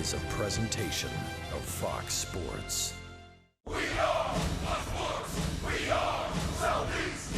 is a presentation of Fox Sports. We are Sports. We are Southeast.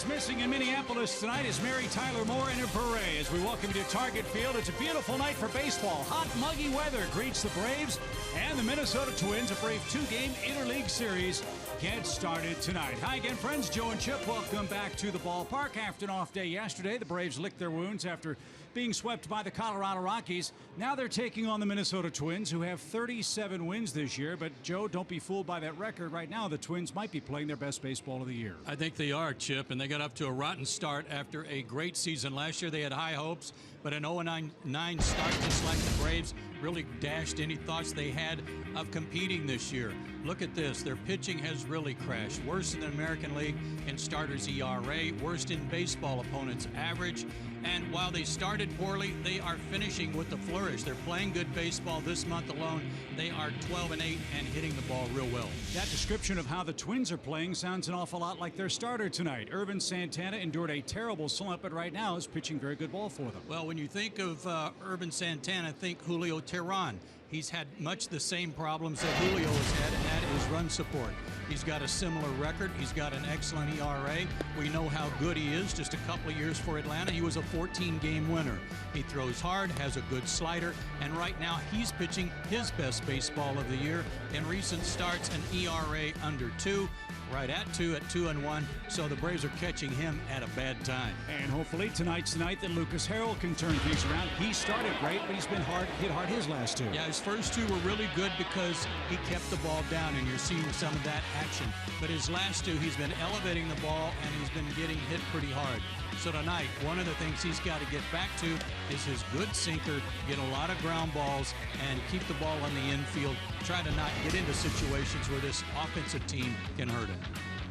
Missing in Minneapolis tonight is Mary Tyler Moore and her beret as we welcome you to Target Field. It's a beautiful night for baseball. Hot, muggy weather greets the Braves and the Minnesota Twins. A brave two-game interleague series gets started tonight. Hi again, friends. Joe and Chip, welcome back to the ballpark. After an off day yesterday, the Braves licked their wounds after being swept by the Colorado Rockies. Now they're taking on the Minnesota Twins, who have 37 wins this year. But, Joe, don't be fooled by that record. Right now, the Twins might be playing their best baseball of the year. I think they are, Chip, and they got up to a rotten start after a great season last year. They had high hopes, but an 0-9 start, just like the Braves, really dashed any thoughts they had of competing this year. Look at this. Their pitching has really crashed. Worse in the American League in starters ERA, worst in baseball opponents average. And while they started poorly, they are finishing with the flourish. They're playing good baseball this month alone. They are 12-8 and hitting the ball real well. That description of how the Twins are playing sounds an awful lot like their starter tonight. Irvin Santana endured a terrible slump, but right now is pitching very good ball for them. Well, when you think of Irvin Santana, think Julio Teheran. He's had much the same problems that Julio has had, and that is run support. He's got a similar record. He's got an excellent ERA. We know how good he is. Just a couple of years for Atlanta, he was a 14-game winner. He throws hard, has a good slider, and right now he's pitching his best baseball of the year. In recent starts, an ERA under 2. Right at 2 at 2-1, so the Braves are catching him at a bad time. And hopefully tonight's the night that Lucas Harrell can turn things around. He started great, but he's been hit hard his last two. Yeah, his first two were really good because he kept the ball down, and you're seeing some of that action. But his last two, he's been elevating the ball, and he's been getting hit pretty hard. So tonight, one of the things he's got to get back to is his good sinker, get a lot of ground balls, and keep the ball on the infield. Try to not get into situations where this offensive team can hurt him.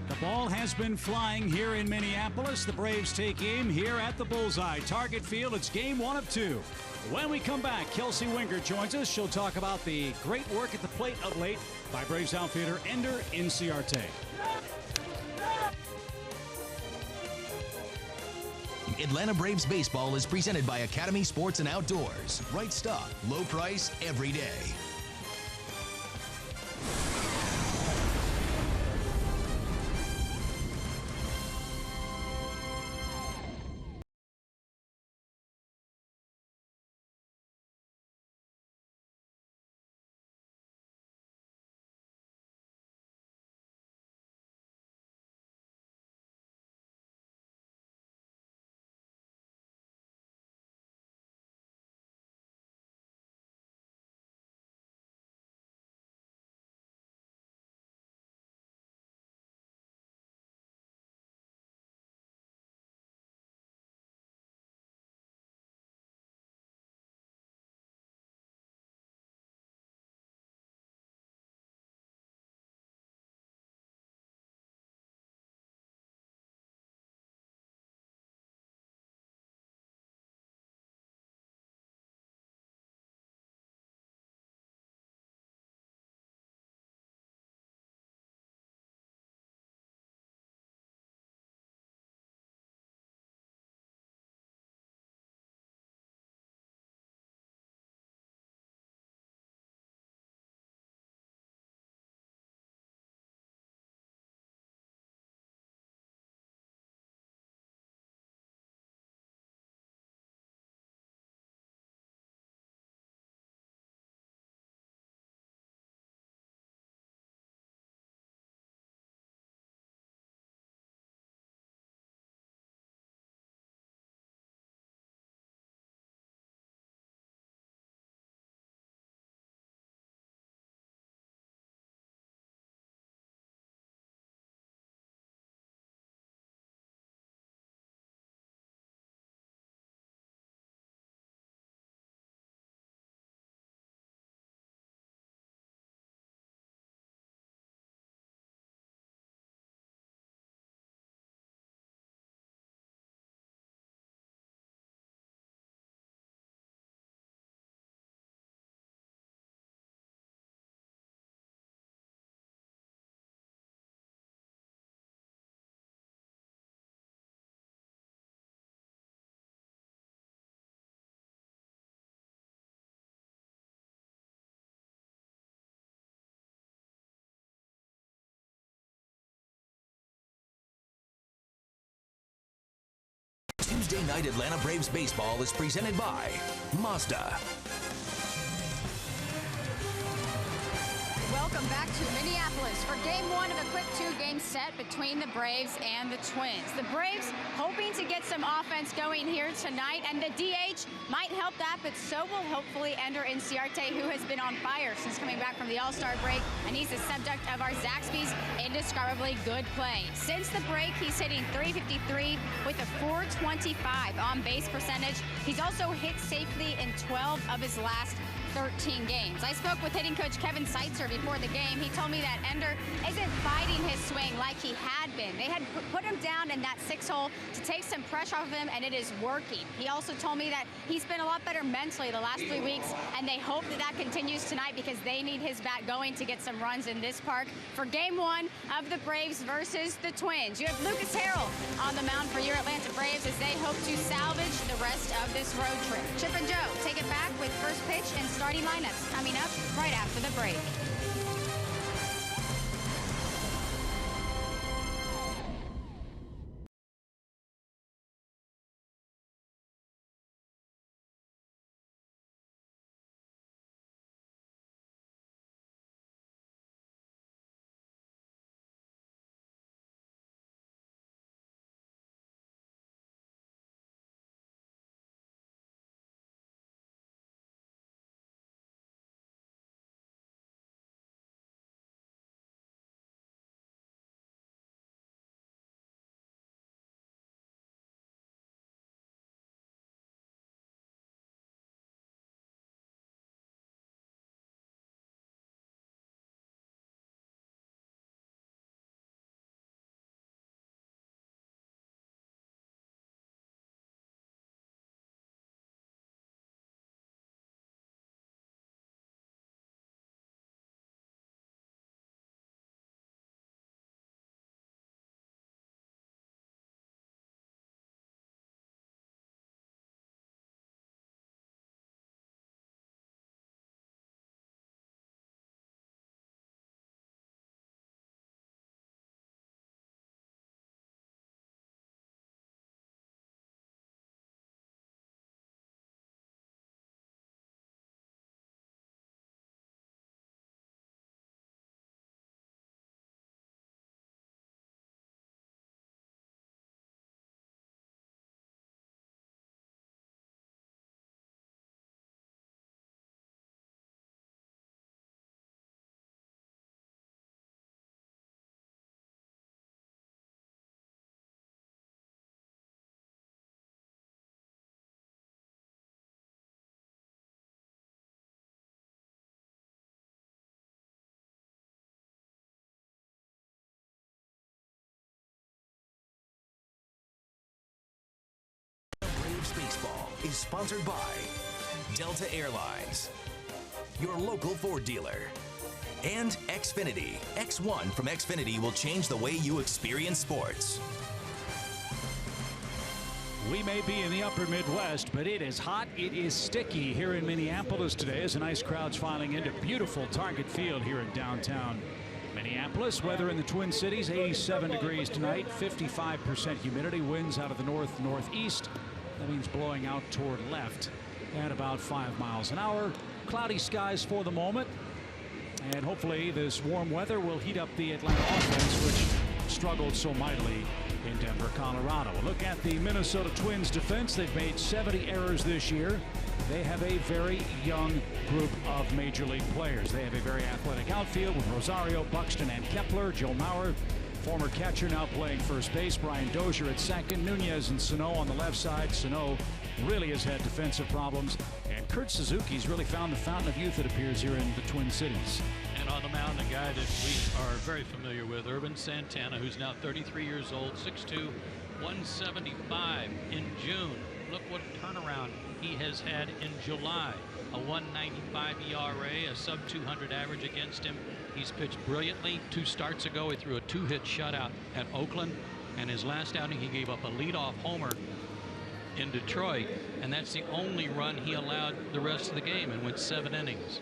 The ball has been flying here in Minneapolis. The Braves take aim here at the Bullseye. Target Field, it's game 1 of 2. When we come back, Kelsey Winger joins us. She'll talk about the great work at the plate of late by Braves outfielder Ender Inciarte. Atlanta Braves baseball is presented by Academy Sports and Outdoors. Right stuff, low price, every day. Tuesday night Atlanta Braves baseball is presented by Mazda. Welcome back to Minneapolis for game one of a quick two-game set between the Braves and the Twins. The Braves hoping to get some offense going here tonight, and the DH might help that, but so will hopefully Ender Inciarte, who has been on fire since coming back from the All-Star break, and he's the subject of our Zaxby's indescribably good play. Since the break, he's hitting .353 with a .425 on-base percentage. He's also hit safely in 12 of his last 13 games. I spoke with hitting coach Kevin Seitzer before the game. He told me that Ender isn't fighting his swing like he had been. They had put him down in that 6-hole to take some pressure off of him, and it is working. He also told me that he's been a lot better mentally the last 3 weeks, and they hope that that continues tonight because they need his bat going to get some runs in this park for game one of the Braves versus the Twins. You have Lucas Harrell on the mound for your Atlanta Braves as they hope to salvage the rest of this road trip. Chip and Joe take it back with first pitch and starting lineups coming up right after the break. Baseball is sponsored by Delta Airlines, your local Ford dealer, and Xfinity. X1 from Xfinity will change the way you experience sports. We may be in the upper Midwest, but it is hot. It is sticky here in Minneapolis today as a nice crowd's filing into beautiful Target Field here in downtown Minneapolis. Weather in the Twin Cities, 87 degrees tonight, 55% humidity, winds out of the north-northeast. That means blowing out toward left at about 5 miles an hour. Cloudy skies for the moment. And hopefully this warm weather will heat up the Atlanta offense, which struggled so mightily in Denver, Colorado. A look at the Minnesota Twins defense. They've made 70 errors this year. They have a very young group of major league players. They have a very athletic outfield with Rosario, Buxton, and Kepler. Joe Mauer, former catcher, now playing first base. Brian Dozier at second. Nunez and Sano on the left side. Sano really has had defensive problems. And Kurt Suzuki's really found the fountain of youth, it appears, here in the Twin Cities. And on the mound, a guy that we are very familiar with, Urban Santana, who's now 33 years old, 6'2", 175 in June. Look what a turnaround he has had in July. A 195 ERA, a sub-200 average against him. He's pitched brilliantly. 2 starts ago, he threw a 2-hit shutout at Oakland. And his last outing, he gave up a leadoff homer in Detroit. And that's the only run he allowed the rest of the game and went 7 innings.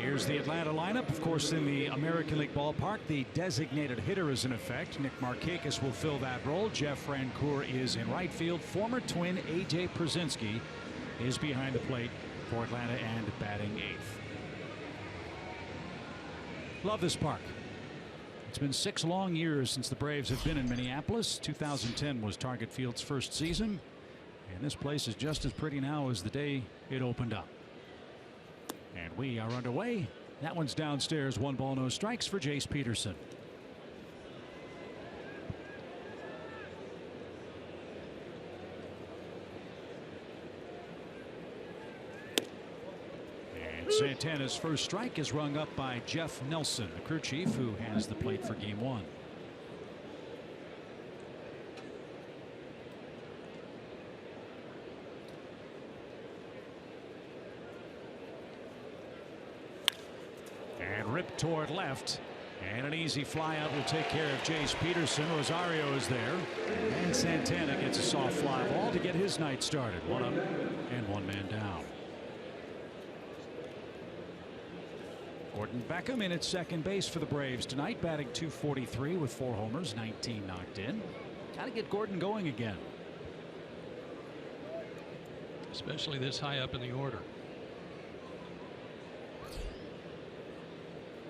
Here's the Atlanta lineup. Of course, in the American League ballpark, the designated hitter is in effect. Nick Markakis will fill that role. Jeff Francoeur is in right field. Former Twin A.J. Pierzynski is behind the plate for Atlanta and batting 8th. Love this park. It's been 6 long years since the Braves have been in Minneapolis. 2010 was Target Field's first season. And this place is just as pretty now as the day it opened up. And we are underway. That one's downstairs. 1 ball, no strikes for Jace Peterson. And Santana's first strike is rung up by Jeff Nelson, the crew chief, who has the plate for game 1. Ripped toward left, and an easy fly out will take care of Jace Peterson. Rosario is there, and Santana gets a soft fly ball to get his night started. 1 up and 1 man down. Gordon Beckham in at second base for the Braves tonight, batting .243 with 4 homers, 19 knocked in. Got to get Gordon going again, especially this high up in the order.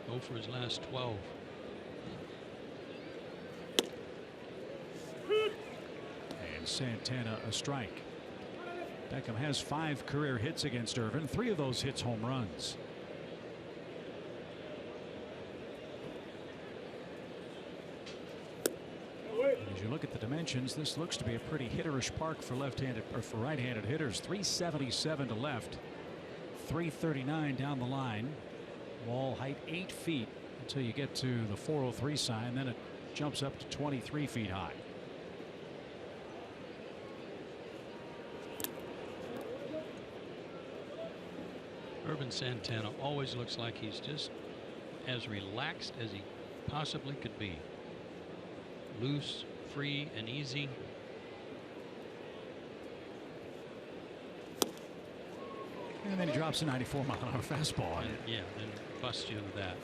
Go for his last 12. And Santana a strike. Beckham has 5 career hits against Irvin. 3 of those hits home runs. As you look at the dimensions, this looks to be a pretty hitterish park for left-handed or for right-handed hitters. 377 to left, 339 down the line. Wall height 8 feet until you get to the 403 sign. Then it jumps up to 23 feet high. Urban Santana always looks like he's just as relaxed as he possibly could be. Loose, free, and easy. And then he drops a 94-mile-an-hour fastball. And, yeah, and busts you with that.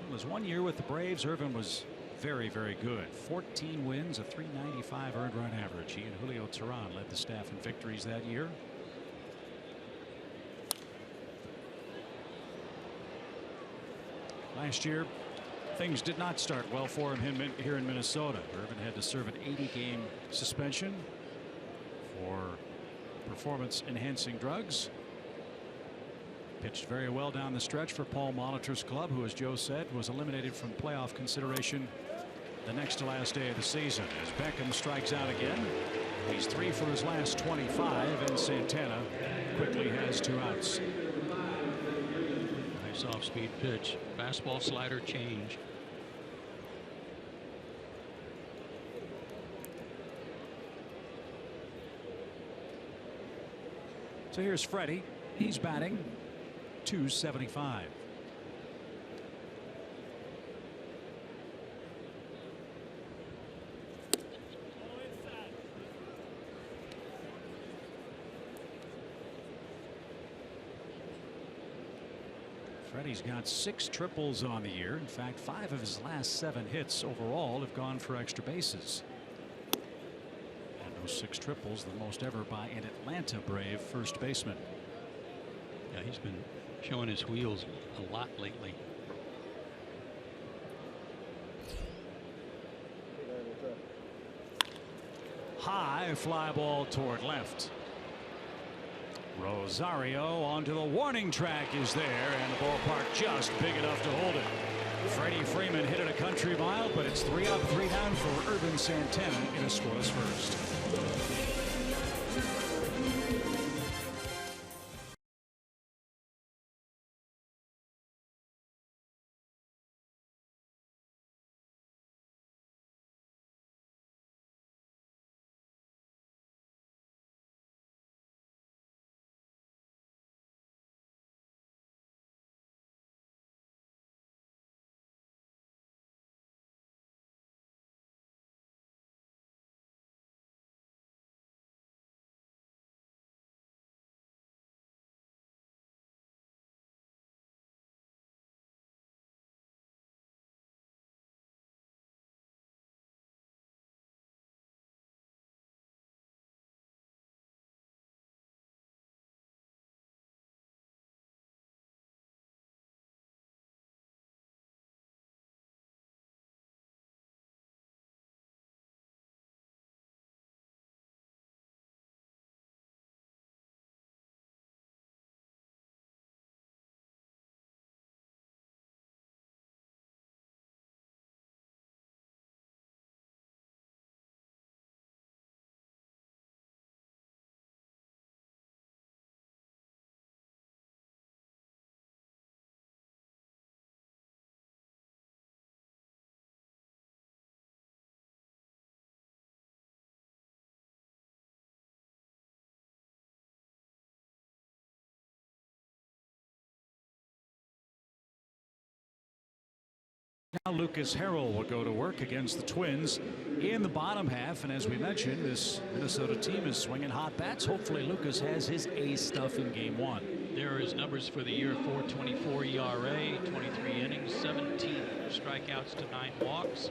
It was 1 year with the Braves. Irvin was very, very good. 14 wins, a .395 earned run average. He and Julio Teheran led the staff in victories that year. Last year, things did not start well for him here in Minnesota. Irvin had to serve an 80-game suspension for performance-enhancing drugs. Pitched very well down the stretch for Paul Molitor's club, who, as Joe said, was eliminated from playoff consideration the next to last day of the season. As Beckham strikes out again, he's 3 for his last 25, and Santana quickly has 2 outs. Nice off-speed pitch. Fastball, slider, change. So here's Freddie. He's batting .275. Freddie's got 6 triples on the year. In fact, 5 of his last 7 hits overall have gone for extra bases. 6 triples, the most ever by an Atlanta Brave first baseman. Yeah, he's been showing his wheels a lot lately. High fly ball toward left. Rosario onto the warning track is there, and the ballpark just big enough to hold it. Freddie Freeman hit it a country mile, but it's 3 up, 3 down for Urban Santana in a scoreless first. Now Lucas Harrell will go to work against the Twins in the bottom half, and as we mentioned, this Minnesota team is swinging hot bats. Hopefully Lucas has his ace stuff in game 1. There are his numbers for the year: 4.24 ERA, 23 innings, 17 strikeouts to 9 walks.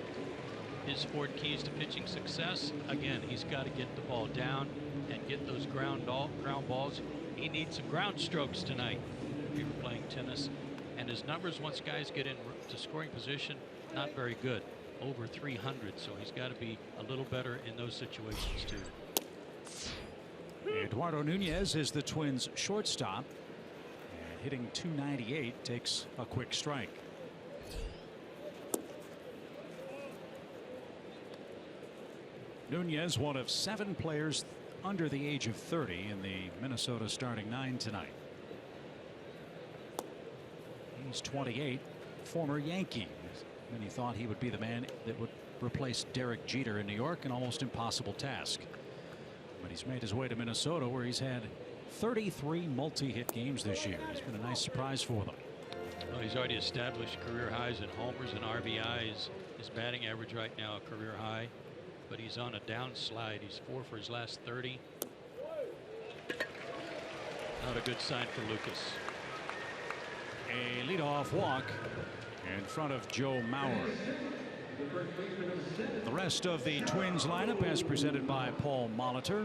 His 4 keys to pitching success: again, he's got to get the ball down and get those ground balls. He needs some ground strokes tonight if you were playing tennis. And his numbers, once guys get into scoring position, not very good. Over 300, so he's got to be a little better in those situations too. Eduardo Nunez is the Twins' shortstop, and hitting .298, takes a quick strike. Nunez, one of 7 players under the age of 30 in the Minnesota starting 9 tonight. He's 28, former Yankee. Many thought he would be the man that would replace Derek Jeter in New York, an almost impossible task. But he's made his way to Minnesota, where he's had 33 multi-hit games this year. He's been a nice surprise for them. Well, he's already established career highs in homers and RBIs. His batting average right now, a career high, but he's on a downslide. He's 4 for his last 30. Not a good sign for Lucas. A leadoff walk in front of Joe Mauer. The rest of the Twins lineup as presented by Paul Molitor.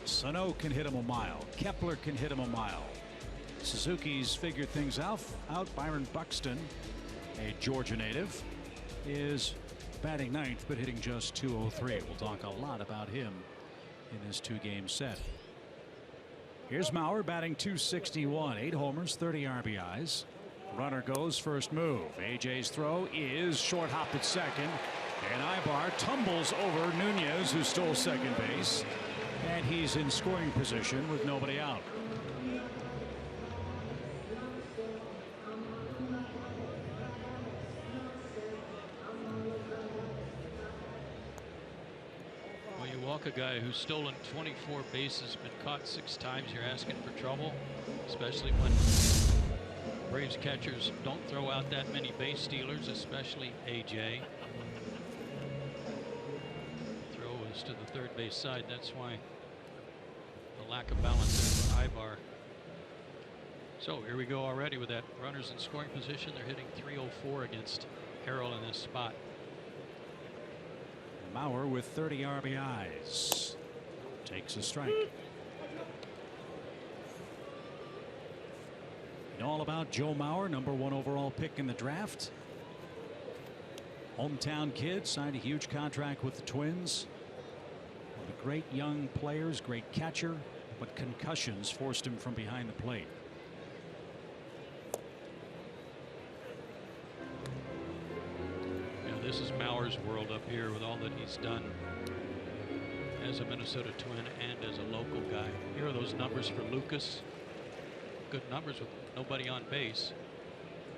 Sano can hit him a mile. Kepler can hit him a mile. Suzuki's figured things out. Byron Buxton, a Georgia native, is batting 9th but hitting just .203. We'll talk a lot about him in this 2-game set. Here's Mauer batting .261, 8 homers, 30 RBIs. Runner goes, first move. AJ's throw is short hop at second, and Ibar tumbles over Nunez, who stole second base, and he's in scoring position with nobody out. A guy who's stolen 24 bases, been caught 6 times, you're asking for trouble, especially when Braves catchers don't throw out that many base stealers, especially AJ. Throw is to the third base side. That's why the lack of balance there for Ibar. So here we go already with that. Runners in scoring position. They're hitting .304 against Harrell in this spot. Mauer with 30 RBIs takes a strike. And all about Joe Mauer, #1 overall pick in the draft. Hometown kid, signed a huge contract with the Twins. One of the great young players, great catcher, but concussions forced him from behind the plate. This is Mauer's world up here with all that he's done as a Minnesota Twin and as a local guy. Here are those numbers for Lucas. Good numbers with nobody on base.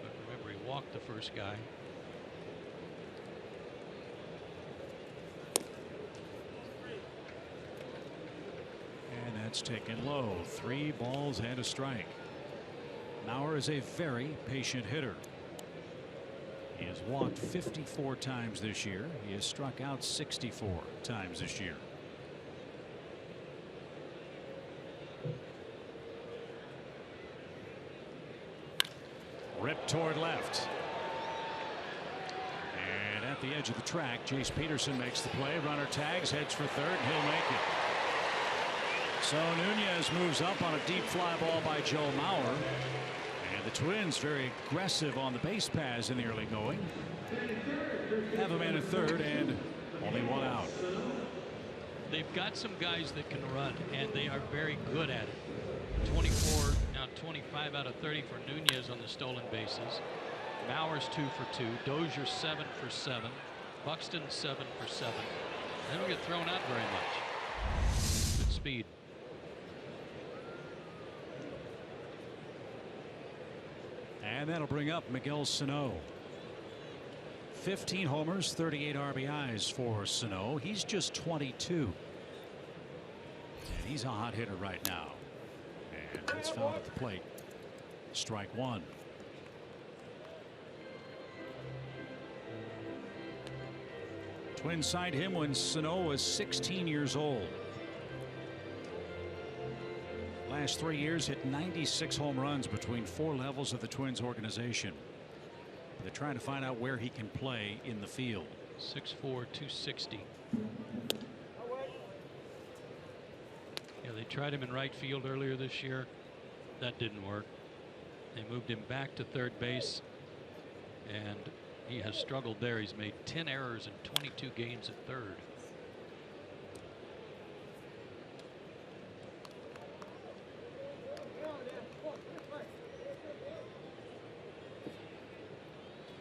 But remember, he walked the first guy. And that's taken low. 3 balls and a strike. Mauer is a very patient hitter. He has walked 54 times this year. He has struck out 64 times this year. Ripped toward left. And at the edge of the track, Jace Peterson makes the play. Runner tags, heads for third, and he'll make it. So Nunez moves up on a deep fly ball by Joe Mauer. And the Twins very aggressive on the base paths in the early going. Have a man at third and only 1 out. They've got some guys that can run, and they are very good at it. 24, now 25 out of 30 for Nunez on the stolen bases. Mauer's 2 for 2. Dozier 7 for 7. Buxton 7 for 7. They don't get thrown out very much. Good speed. And that'll bring up Miguel Sano. 15 homers, 38 RBIs for Sano. He's just 22. And he's a hot hitter right now. And that's fouled at the plate. Strike 1. Twins signed him when Sano was 16 years old. Last 3 years, hit 96 home runs between 4 levels of the Twins organization. They're trying to find out where he can play in the field. 6'4", 260. Yeah, they tried him in right field earlier this year. That didn't work. They moved him back to third base, and he has struggled there. He's made 10 errors in 22 games at third.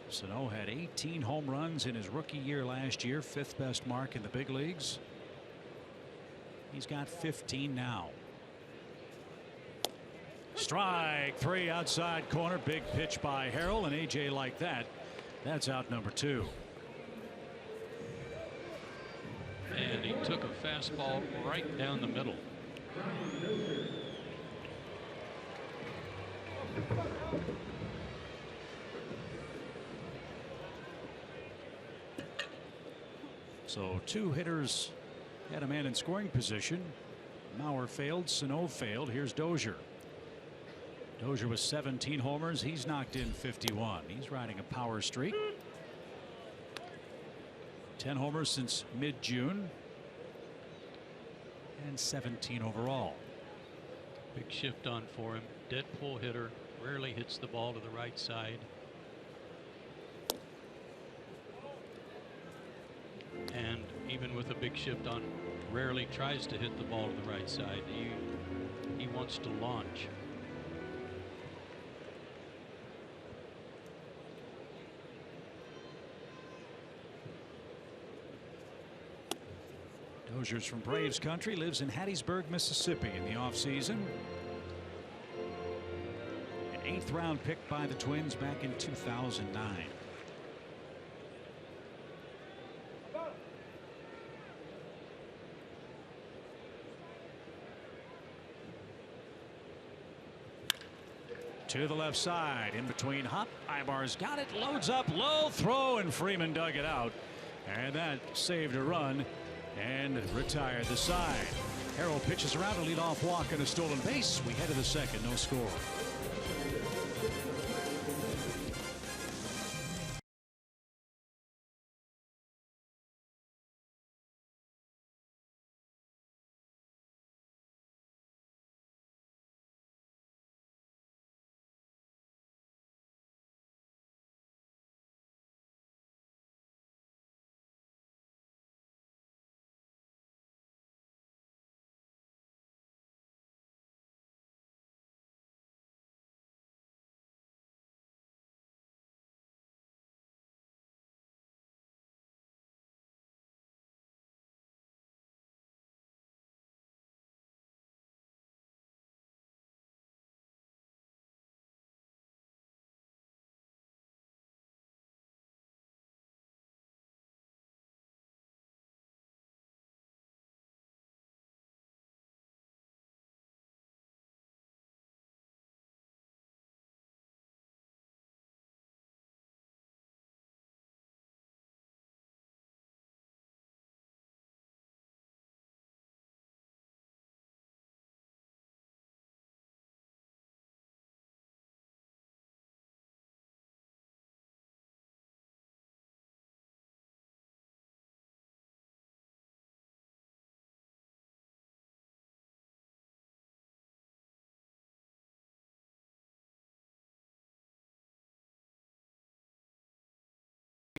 Sano had 18 home runs in his rookie year last year, 5th best mark in the big leagues. He's got 15 now. Strike 3 outside corner. Big pitch by Harrell, and AJ like that. That's out number 2. And he took a fastball right down the middle. So 2 hitters had a man in scoring position. Mauer failed. Sano failed. Here's Dozier. Dozier with 17 homers. He's knocked in 51. He's riding a power streak. 10 homers since mid-June. And 17 overall. Big shift on for him. Dead pull hitter. Rarely hits the ball to the right side. And even with a big shift on, rarely tries to hit the ball to the right side. He wants to launch. Dozier's from Braves country, lives in Hattiesburg, Mississippi in the offseason. An 8th round pick by the Twins back in 2009. To the left side, in between Hop. Ibar's got it, loads up, low throw, and Freeman dug it out. And that saved a run and retired the side. Harrell pitches around a leadoff walk and a stolen base. We head to the second, no score.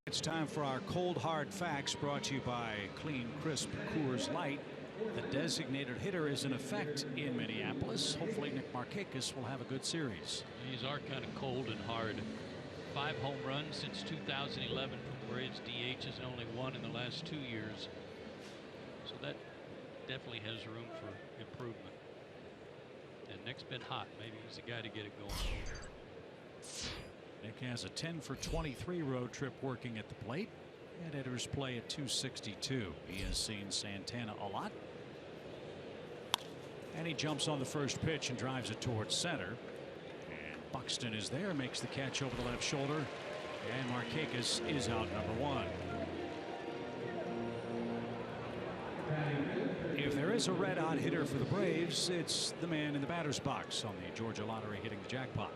It's time for our cold hard facts, brought to you by Clean Crisp Coors Light. The designated hitter is in effect in Minneapolis. Hopefully Nick Markakis will have a good series. These are kind of cold and hard. 5 home runs since 2011 from Braves DHs, and only 1 in the last 2 years. So that definitely has room for improvement. And Nick's been hot. Maybe he's the guy to get it going. Nick has a 10 for 23 road trip working at the plate, and hitters play at 262. He has seen Santana a lot, and he jumps on the first pitch and drives it towards center. And Buxton is there, makes the catch over the left shoulder, and Markakis is out number 1. there's a red-hot hitter for the Braves. It's the man in the batter's box on the Georgia lottery hitting the jackpot.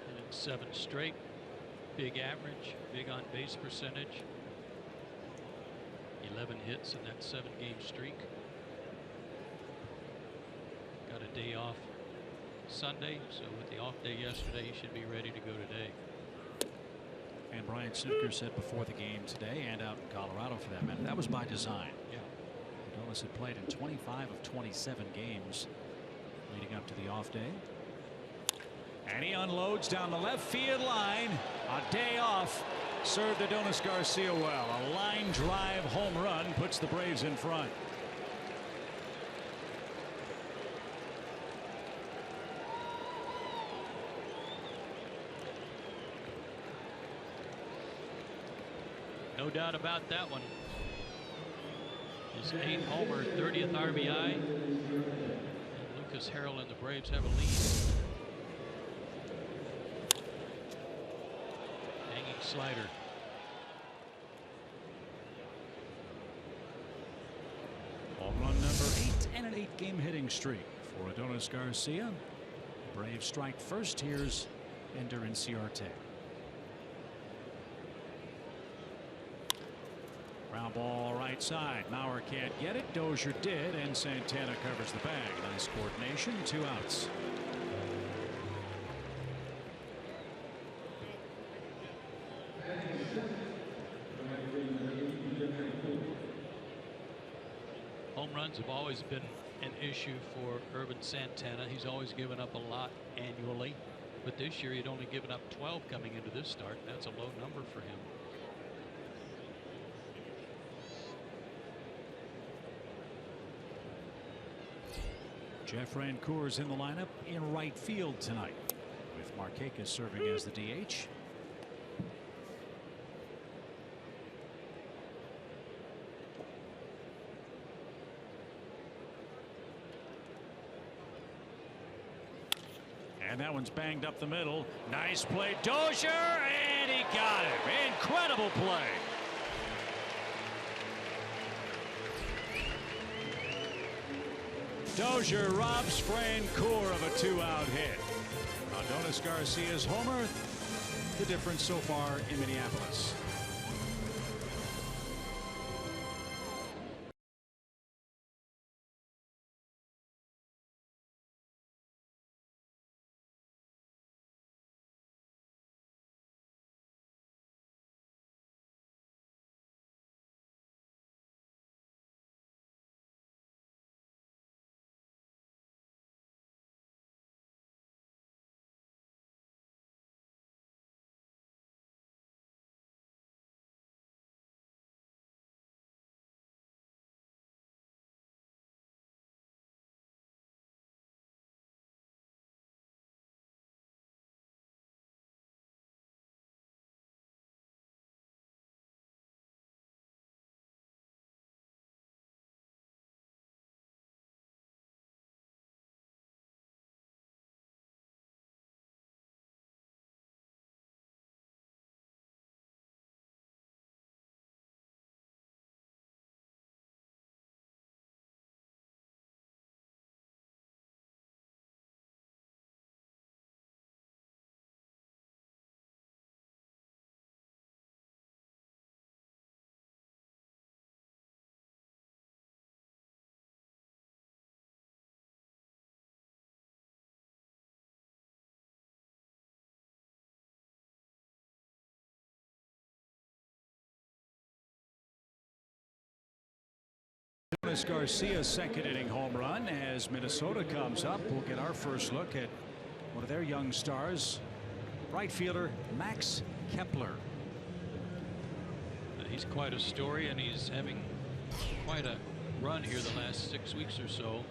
And in 7 straight, big average, big on base percentage. 11 hits in that 7-game streak. Got a day off Sunday, so with the off day yesterday, he should be ready to go today. And Brian Snitker said before the game today, and out in Colorado for that matter, that was by design. Yeah. Adolis had played in 25 of 27 games leading up to the off day. And he unloads down the left field line. A day off served Adolis Garcia well. A line drive home run puts the Braves in front. No doubt about that one. His 8th homer, 30th RBI. And Lucas Harrell and the Braves have a lead. Hanging slider. Home run number 8 and an 8-game hitting streak for Adolis Garcia. The Braves strike first. Here's Ender Inciarte. Ground ball right side. Mauer can't get it. Dozier did, and Santana covers the bag. Nice coordination. 2 outs. Home runs have always been an issue for Urban Santana. He's always given up a lot annually, but this year he'd only given up 12 coming into this start. That's a low number for him. Jeff Rancour's in the lineup in right field tonight, with Markakis serving as the DH. And that one's banged up the middle. Nice play, Dozier, and he got him. Incredible play. Dozier robs Francoeur of a 2-out hit. Adolis Garcia's homer, the difference so far in Minneapolis. Adolis Garcia's second inning home run as Minnesota comes up. We'll get our first look at one of their young stars, right fielder Max Kepler. He's quite a story, and he's having quite a run here the last 6 weeks or so.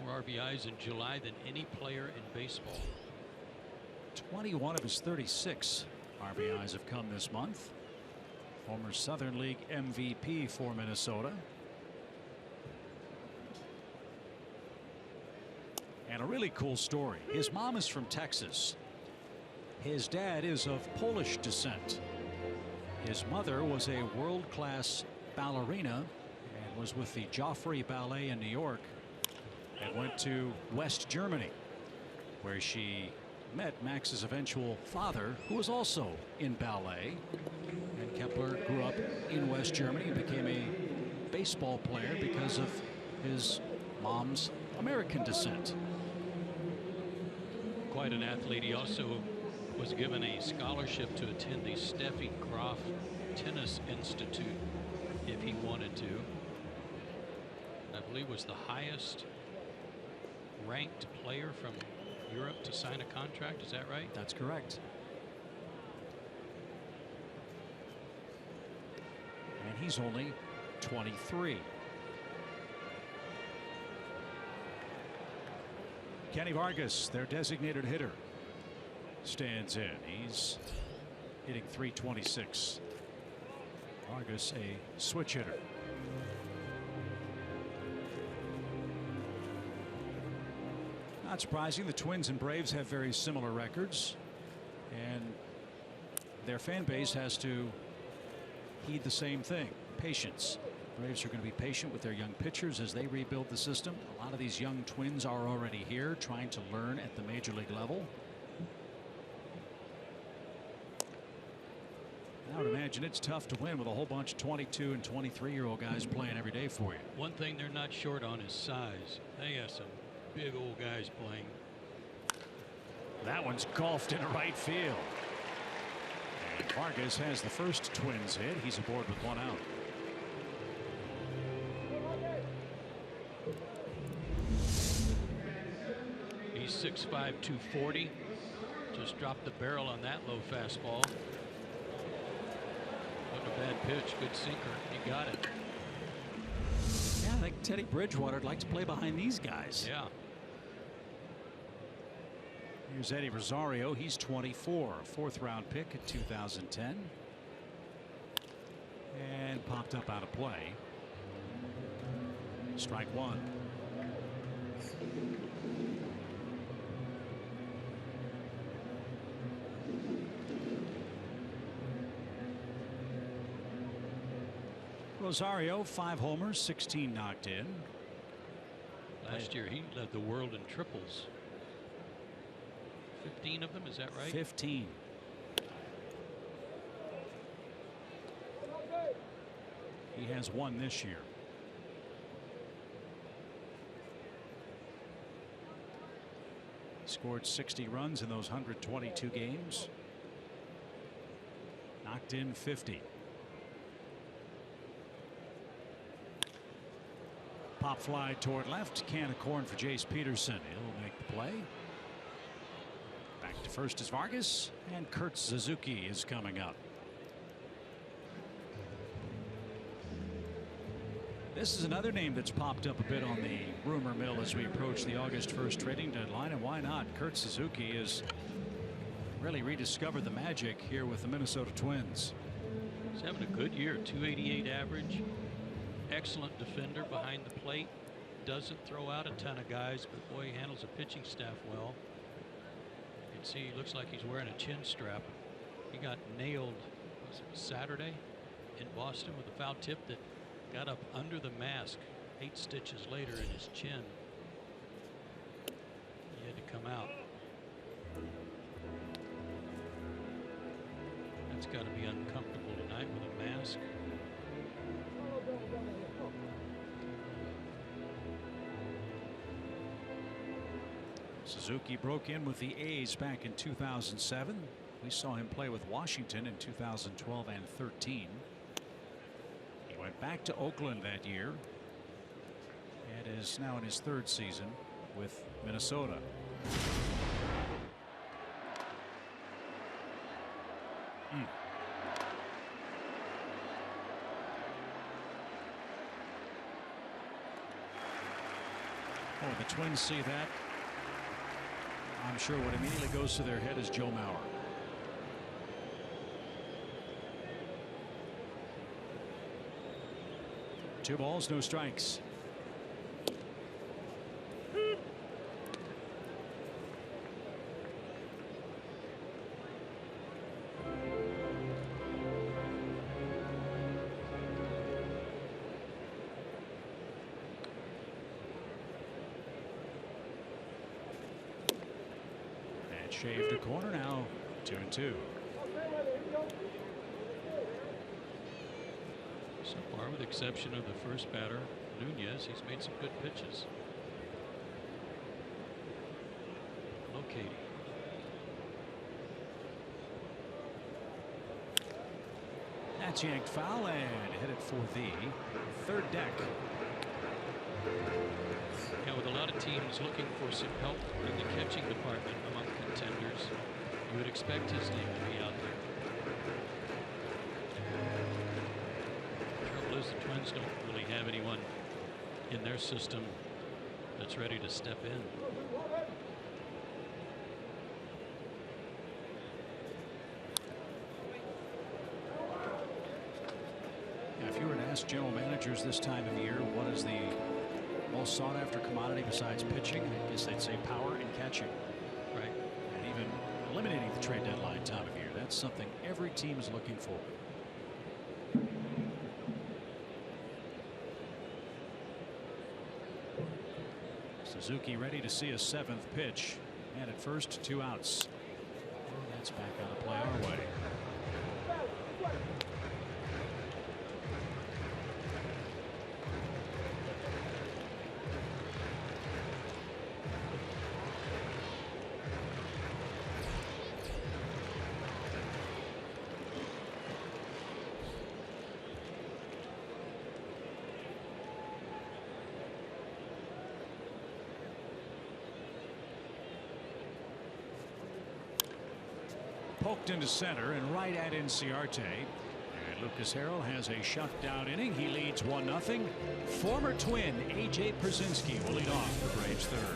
More RBIs in July than any player in baseball. 21 of his 36 RBIs have come this month. Former Southern League MVP for Minnesota. And a really cool story. His mom is from Texas. His dad is of Polish descent. His mother was a world-class ballerina and was with the Joffrey Ballet in New York and went to West Germany, where she met Max's eventual father, who was also in ballet. And Kepler grew up in West Germany and became a baseball player because of his mom's American descent. Quite an athlete. He also was given a scholarship to attend the Steffi Graf Tennis Institute if he wanted to. I believe was the highest ranked player from Europe to sign a contract. Is that right? That's correct. And he's only 23. Kenny Vargas, their designated hitter, stands in. He's hitting .326. Vargas, a switch hitter. Not surprising, the Twins and Braves have very similar records, and their fan base has to heed the same thing: patience. Braves are going to be patient with their young pitchers as they rebuild the system. A lot of these young Twins are already here trying to learn at the major league level. I would imagine it's tough to win with a whole bunch of 22 and 23-year-old guys playing every day for you. One thing they're not short on is size. They got some big old guys playing. That one's golfed into right field. And Vargas has the first Twins hit. He's aboard with one out. He's 6'5", 240. Just dropped the barrel on that low fastball. Wasn't a bad pitch. Good sinker. He got it. Yeah, I think Teddy Bridgewater would like to play behind these guys. Yeah. Here's Eddie Rosario. He's 24, fourth-round pick in 2010. And popped up out of play. Strike one. Rosario, 5 homers, 16 knocked in. Last year he led the world in triples. 15 of them, is that right? 15. He has one this year. Scored 60 runs in those 122 games. Knocked in 50. Pop fly toward left. Can of corn for Jace Peterson. He'll make the play. Back to first is Vargas, and Kurt Suzuki is coming up. This is another name that's popped up a bit on the rumor mill as we approach the August 1st trading deadline, and why not? Kurt Suzuki has really rediscovered the magic here with the Minnesota Twins. He's having a good year. 288 average. Excellent defender behind the plate. Doesn't throw out a ton of guys, but boy, he handles the pitching staff well. You can see he looks like he's wearing a chin strap. He got nailed Saturday in Boston with a foul tip that got up under the mask 8 stitches later in his chin. He had to come out. That's got to be uncomfortable tonight with a mask. Suzuki broke in with the A's back in 2007. We saw him play with Washington in 2012 and 13. He went back to Oakland that year and is now in his 3rd season with Minnesota. Oh, the Twins see that. I'm sure what immediately goes to their head is Joe Mauer. Two balls, no strikes. shaved a corner. Now 2-2. So far, with the exception of the first batter, Nunez, he's made some good pitches. Locating. That's yanked foul and headed for the third deck. Now, with a lot of teams looking for some help in the catching department among contenders, you would expect his name to be out there. The trouble is the Twins don't really have anyone in their system that's ready to step in. If you were to ask general managers this time of year what is the most sought after commodity besides pitching, I guess they'd say power and catching. Right. And even eliminating the trade deadline time of year. That's something every team is looking for. Suzuki ready to see a seventh pitch. And at first, 2 outs. And that's back on the play our way. Poked into center and right at Inciarte. And Lucas Harrell has a shutdown inning. He leads 1-0. Former Twin A.J. Pierzynski will lead off the Braves third.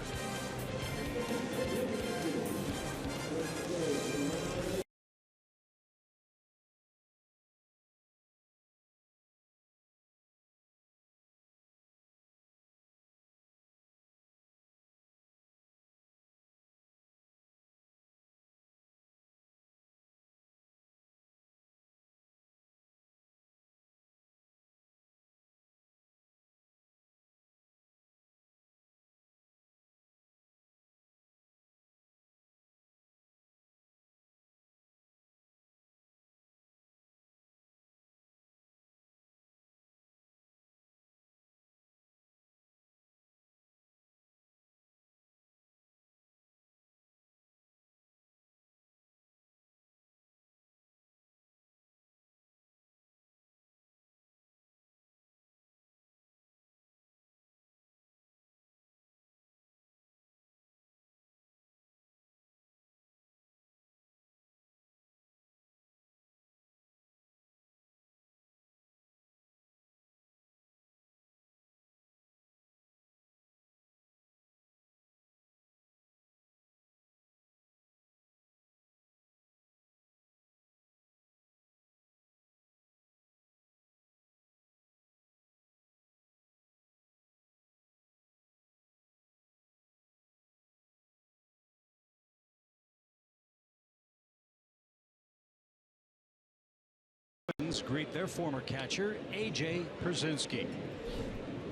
Greet their former catcher A.J. Pierzynski.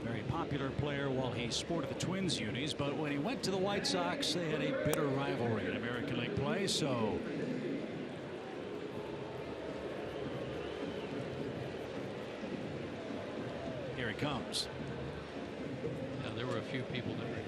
Very popular player while he sported the Twins unis, but when he went to the White Sox they had a bitter rivalry in American League play. So here he comes. Yeah, there were a few people that remember.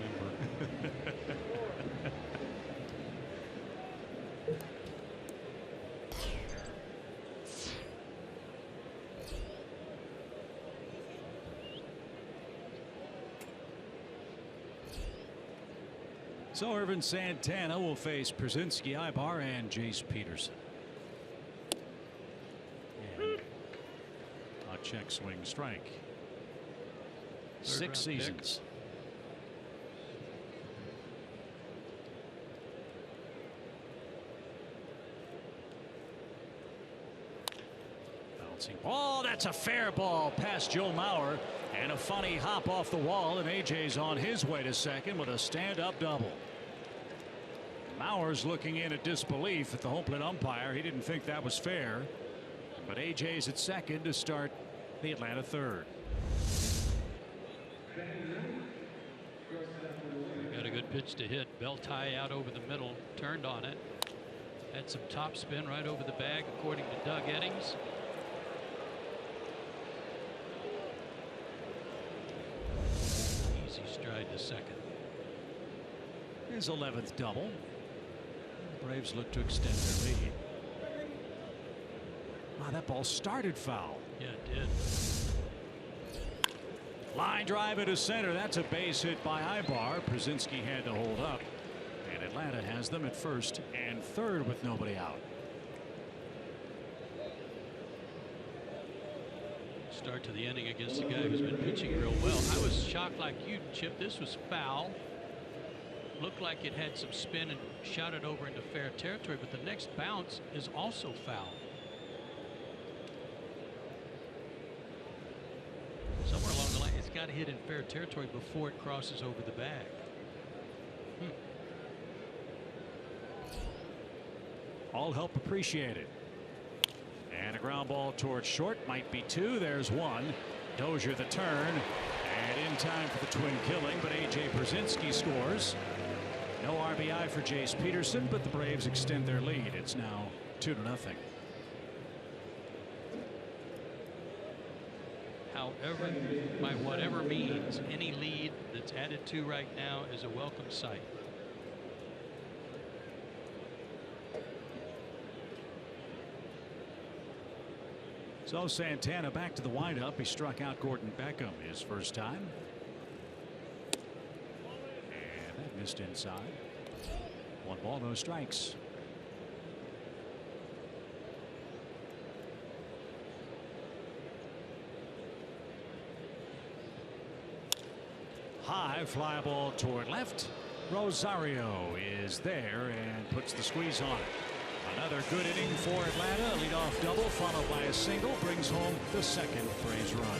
So Irvin Santana will face Pierzynski, Ibar, and Jace Peterson. And a check swing strike. 6 seasons. Bouncing ball. That's a fair ball past Joe Mauer. And a funny hop off the wall, and AJ's on his way to second with a stand-up double. Mauer's looking in at disbelief at the home plate umpire. He didn't think that was fair. But AJ's at second to start the Atlanta third. Got a good pitch to hit. Belt high out over the middle, turned on it. Had some top spin right over the bag, according to Doug Eddings. Easy stride to second. His 11th double. The Braves look to extend their lead. Wow, that ball started foul. Yeah, it did. Line drive into center. That's a base hit by Ibar. Przinsky had to hold up. And Atlanta has them at first and third with nobody out. Start to the inning against a guy who's been pitching real well. I was shocked like you, Chip. This was foul. Looked like it had some spin and shot it over into fair territory, but the next bounce is also foul. Somewhere along the line, it's got to hit in fair territory before it crosses over the bag. All help appreciated. And a ground ball towards short. Might be two. There's one. Dozier the turn. And in time for the twin killing, but A.J. Przinsky scores. No RBI for Jace Peterson, but the Braves extend their lead. It's now 2-0. However, by whatever means, any lead that's added to right now is a welcome sight. So Santana back to the windup. He struck out Gordon Beckham his first time. And that missed inside. 1 ball, no strikes. High fly ball toward left. Rosario is there and puts the squeeze on it. Another good inning for Atlanta. A leadoff double followed by a single brings home the second Braves run.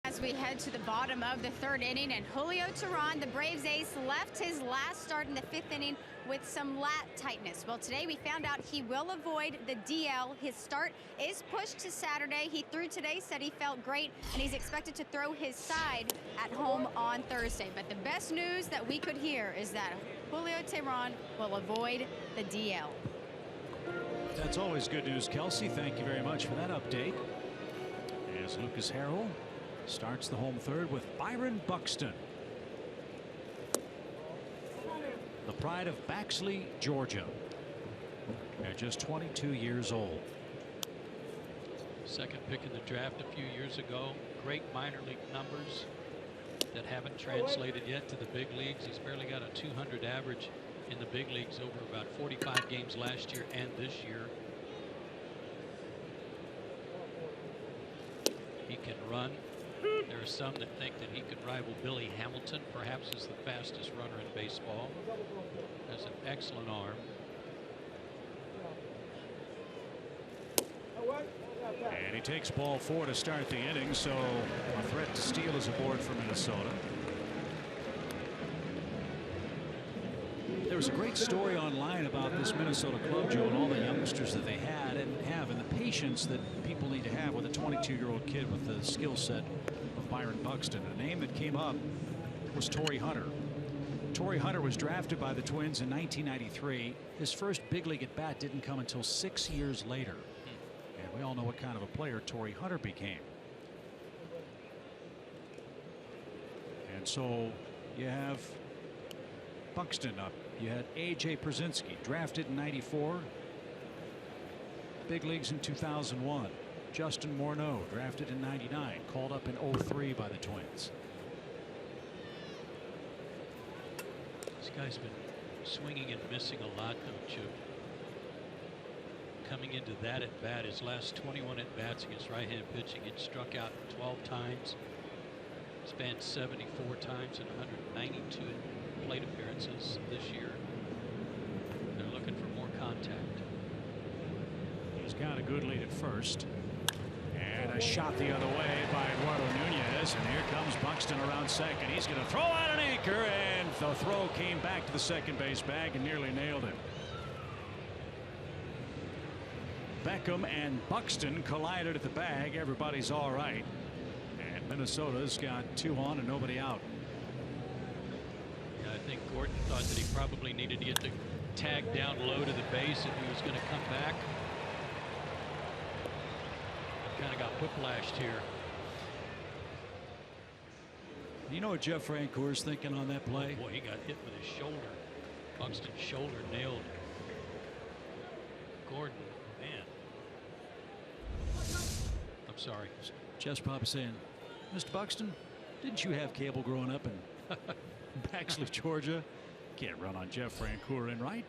As we head to the bottom of the third inning, and Julio Teheran, the Braves ace, left his last start in the fifth inning with some lat tightness. Well, today we found out he will avoid the DL. His start is pushed to Saturday. He threw today, said he felt great, and he's expected to throw his side at home on Thursday. But the best news that we could hear is that Julio Teheran will avoid the DL. That's always good news, Kelsey. Thank you very much for that update. As Lucas Harrell starts the home third with Byron Buxton, the pride of Baxley, Georgia. They're just 22 years old. Second pick in the draft a few years ago. Great minor league numbers that haven't translated yet to the big leagues. He's barely got a 200 average in the big leagues over about 45 games last year and this year. He can run There are some that think that he could rival Billy Hamilton, perhaps as the fastest runner in baseball. Has an excellent arm. And he takes ball 4 to start the inning, so a threat to steal is aboard for Minnesota. There was a great story online about this Minnesota club, Joe, and all the youngsters that they had and have, and the patience that people need to have with a 22-year-old kid with the skill set of Byron Buxton. A name that came up was Torrey Hunter. Torrey Hunter was drafted by the Twins in 1993. His first big league at bat didn't come until 6 years later. And we all know what kind of a player Torrey Hunter became. And so you have Buxton up. You had A.J. Przinsky, drafted in '94. Big leagues in 2001. Justin Morneau, drafted in '99, called up in '03 by the Twins. This guy's been swinging and missing a lot, though, Chip. Coming into that at bat, his last 21 at bats against right-hand pitching, it struck out 12 times, spanned 74 times and 192 plate appearances this year. They're looking for more contact. He's got a good lead at first. And a shot the other way by Eduardo Nunez. And here comes Buxton around second. He's going to throw out an anchor, and the throw came back to the second base bag and nearly nailed it. Beckham and Buxton collided at the bag. Everybody's all right. And Minnesota's got 2 on and nobody out. Yeah, I think Gordon thought that he probably needed to get the tag down low to the base if he was going to come back. Kind of got whiplashed here. You know what Jeff Francoeur's thinking on that play? Oh boy, he got hit with his shoulder. Buxton's shoulder nailed Gordon. Man. I'm sorry. Jeff's probably saying, Mr. Buxton, didn't you have cable growing up in Baxley, Georgia? Can't run on Jeff Francoeur in, right?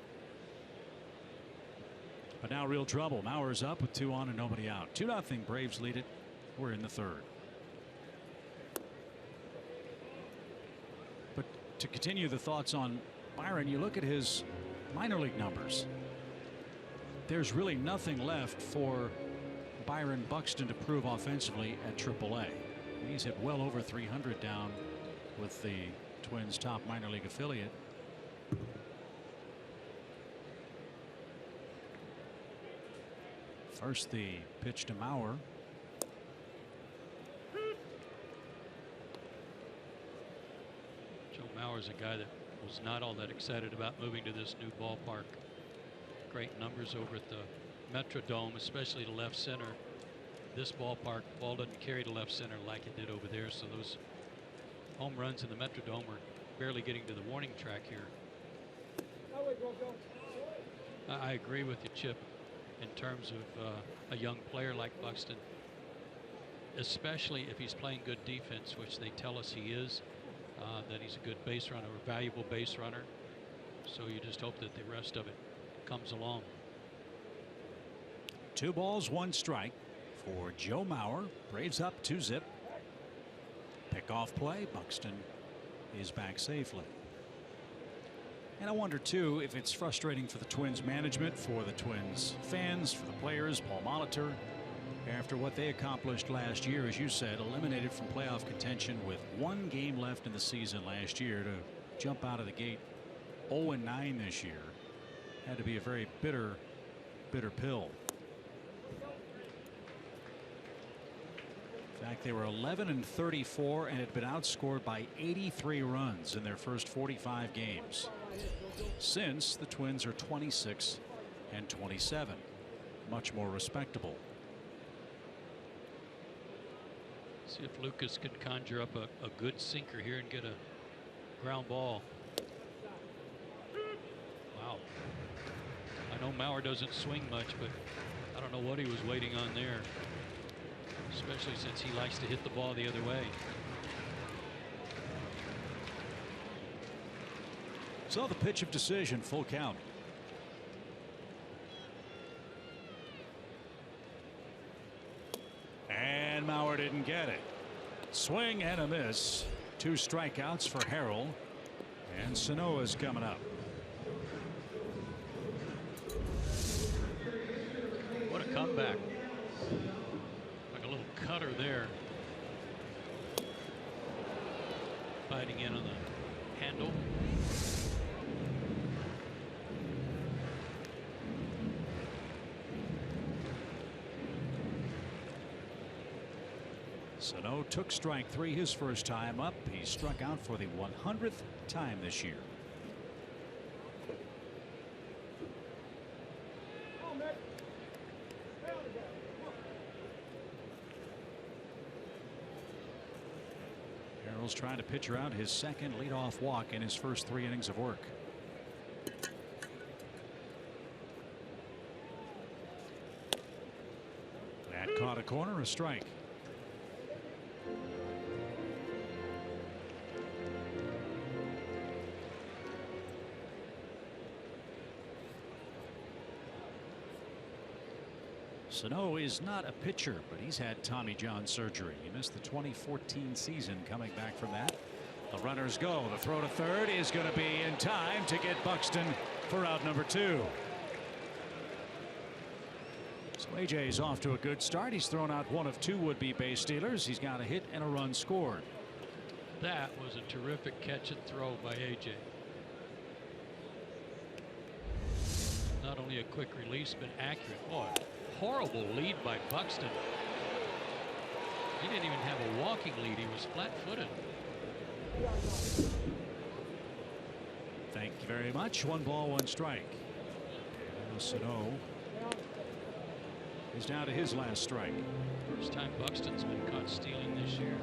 But now real trouble. Mauer's up with 2 on and nobody out. 2-0 Braves lead it. We're in the third. But to continue the thoughts on Byron, you look at his minor league numbers. There's really nothing left for Byron Buxton to prove offensively at AAA. He's hit well over 300 down with the Twins' top minor league affiliate. First, the pitch to Mauer. Joe Mauer's a guy that was not all that excited about moving to this new ballpark. Great numbers over at the Metrodome, especially to left center. This ballpark, the ball doesn't carry to left center like it did over there, so those home runs in the Metrodome are barely getting to the warning track here. I agree with you, Chip, in terms of a young player like Buxton, especially if he's playing good defense, which they tell us he is, that he's a good base runner, a valuable base runner. So you just hope that the rest of it comes along. 2 balls, 1 strike for Joe Mauer. Braves up 2-0. Pickoff play. Buxton is back safely. And I wonder, too, if it's frustrating for the Twins management, for the Twins fans, for the players, Paul Molitor, after what they accomplished last year, as you said, eliminated from playoff contention with 1 game left in the season last year, to jump out of the gate 0-9 this year. Had to be a very bitter pill. In fact, they were 11-34 and had been outscored by 83 runs in their first 45 games. Since, the Twins are 26-27, much more respectable. See if Lucas can conjure up a good sinker here and get a ground ball. Wow. I know Mauer doesn't swing much, but I don't know what he was waiting on there, especially since he likes to hit the ball the other way. So the pitch of decision, full count. And Mauer didn't get it. Swing and a miss. 2 strikeouts for Harrell. And Sano is coming up. What a comeback. Like a little cutter there. Biting in on the handle. Sano took strike 3 his first time up. He struck out for the 100th time this year. Harrell's trying to pitch around his second leadoff walk in his first 3 innings of work. That caught a corner, a strike. Sano is not a pitcher, but he's had Tommy John surgery. He missed the 2014 season. Coming back from that, the runners go. The throw to third is going to be in time to get Buxton for out number 2. So AJ's off to a good start. He's thrown out 1 of 2 would-be base stealers. He's got a hit and a run scored. That was a terrific catch and throw by AJ. Not only a quick release, but accurate. Boy, horrible lead by Buxton. He didn't even have a walking lead. He was flat-footed. Thank you very much. 1 ball, 1 strike. And Sano is down to his last strike. First time Buxton's been caught stealing this year.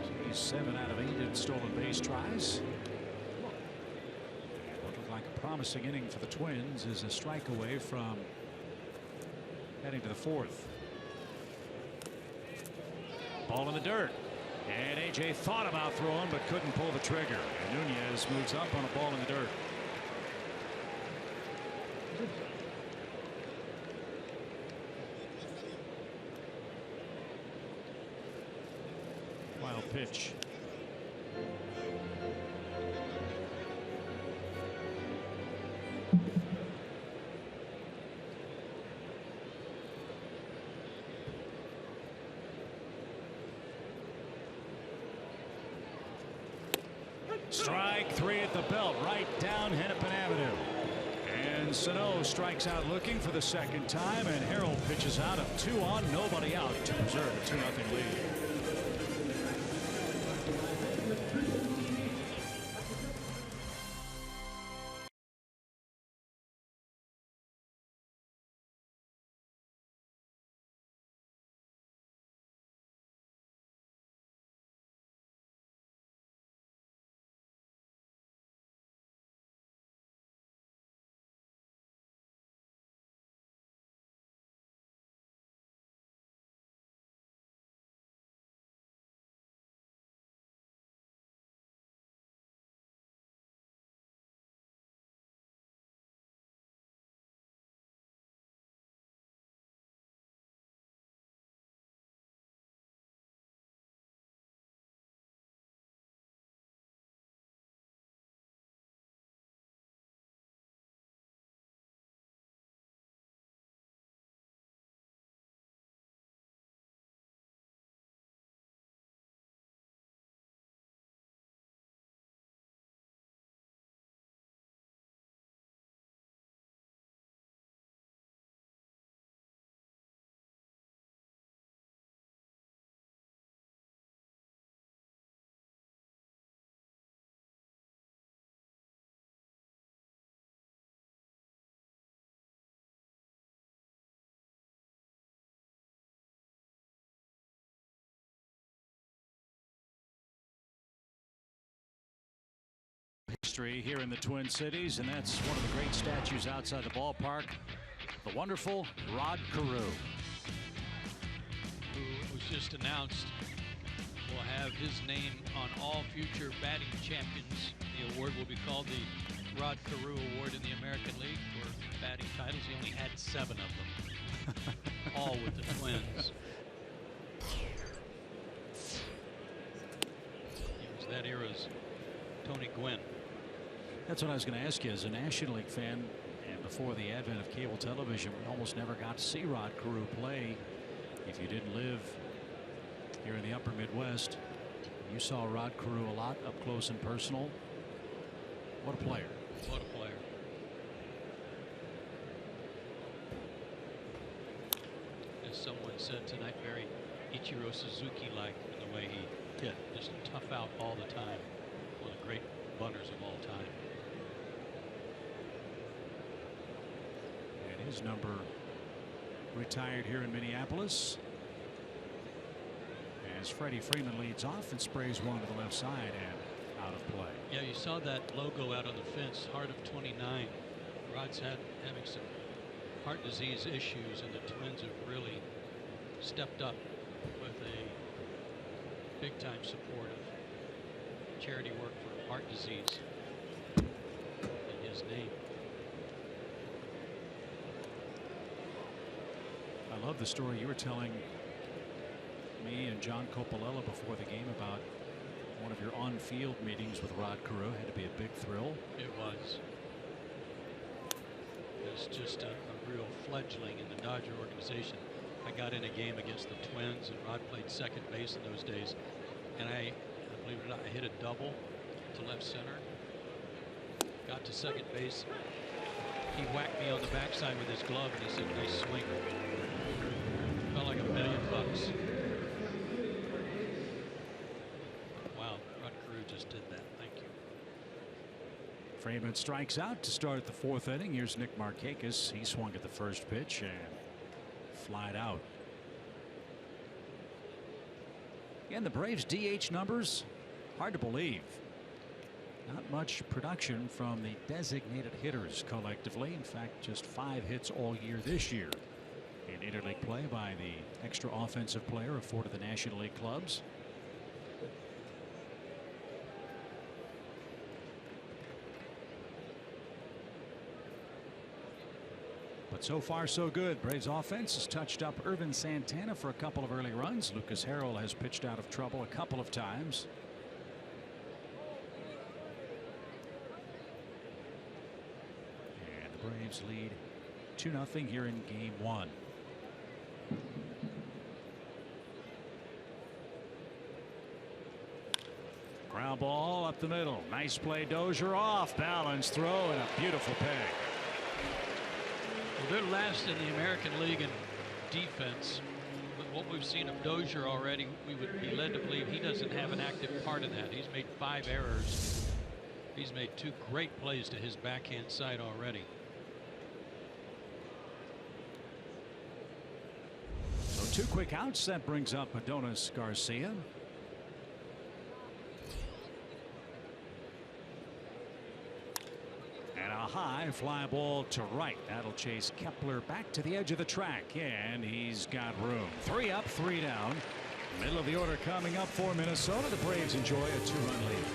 So he's 7 out of 8 in stolen base tries. What looked like a promising inning for the Twins is a strike away from heading to the 4th. Ball in the dirt. And AJ thought about throwing but couldn't pull the trigger. And Nunez moves up on a ball in the dirt. Wild pitch. Strike 3 at the belt, right down Hennepin Avenue. And Sano strikes out looking for the second time, and Harrell pitches out of 2 on, nobody out to preserve a 2-0 lead. History here in the Twin Cities, and that's one of the great statues outside the ballpark, the wonderful Rod Carew, who was just announced will have his name on all future batting champions. The award will be called the Rod Carew Award in the American League for batting titles. He only had 7 of them. all with the Twins. He was that era's Tony Gwynn. That's what I was going to ask you. As a National League fan, and before the advent of cable television, we almost never got to see Rod Carew play. If you didn't live here in the upper Midwest, you saw Rod Carew a lot up close and personal. What a player. What a player. As someone said tonight, very Ichiro Suzuki-like in the way he hit. Just tough out all the time. One of the great bunters of all time. And his number retired here in Minneapolis. As Freddie Freeman leads off and sprays one to the left side and out of play. Yeah, you saw that logo out on the fence, Heart of 29. Rod's having some heart disease issues, and the Twins have really stepped up with a big-time support of charity work for heart disease in his name. I love the story you were telling me and John Coppola before the game about one of your on-field meetings with Rod Carew. Had to be a big thrill. It was. It was just a real fledgling in the Dodger organization. I got in a game against the Twins, and Rod played second base in those days. And I believe it or not, I hit a double to left center. Got to second base. He whacked me on the backside with his glove, and he said, "Nice swing." Felt like $1 million. Wow, Rod Carew just did that. Thank you. Freeman strikes out to start the fourth inning. Here's Nick Markakis. He swung at the first pitch and flied out. And the Braves DH numbers, hard to believe. Not much production from the designated hitters collectively. In fact, just 5 hits all year this year in interleague play by the extra offensive player of 4 to the National League clubs. But so far so good. Braves offense has touched up Irvin Santana for a couple of early runs. Lucas Harrell has pitched out of trouble a couple of times. And the Braves lead 2-0 here in game 1. Ground ball up the middle. Nice play. Dozier off balance throw and a beautiful peg. Well, they're last in the American League in defense. With what we've seen of Dozier already, we would be led to believe he doesn't have an active part in that. He's made 5 errors. He's made 2 great plays to his backhand side already. So 2 quick outs. That brings up Adonis Garcia. And a high fly ball to right. That'll chase Kepler back to the edge of the track, and he's got room. 3 up, 3 down. Middle of the order coming up for Minnesota. The Braves enjoy a 2-run lead.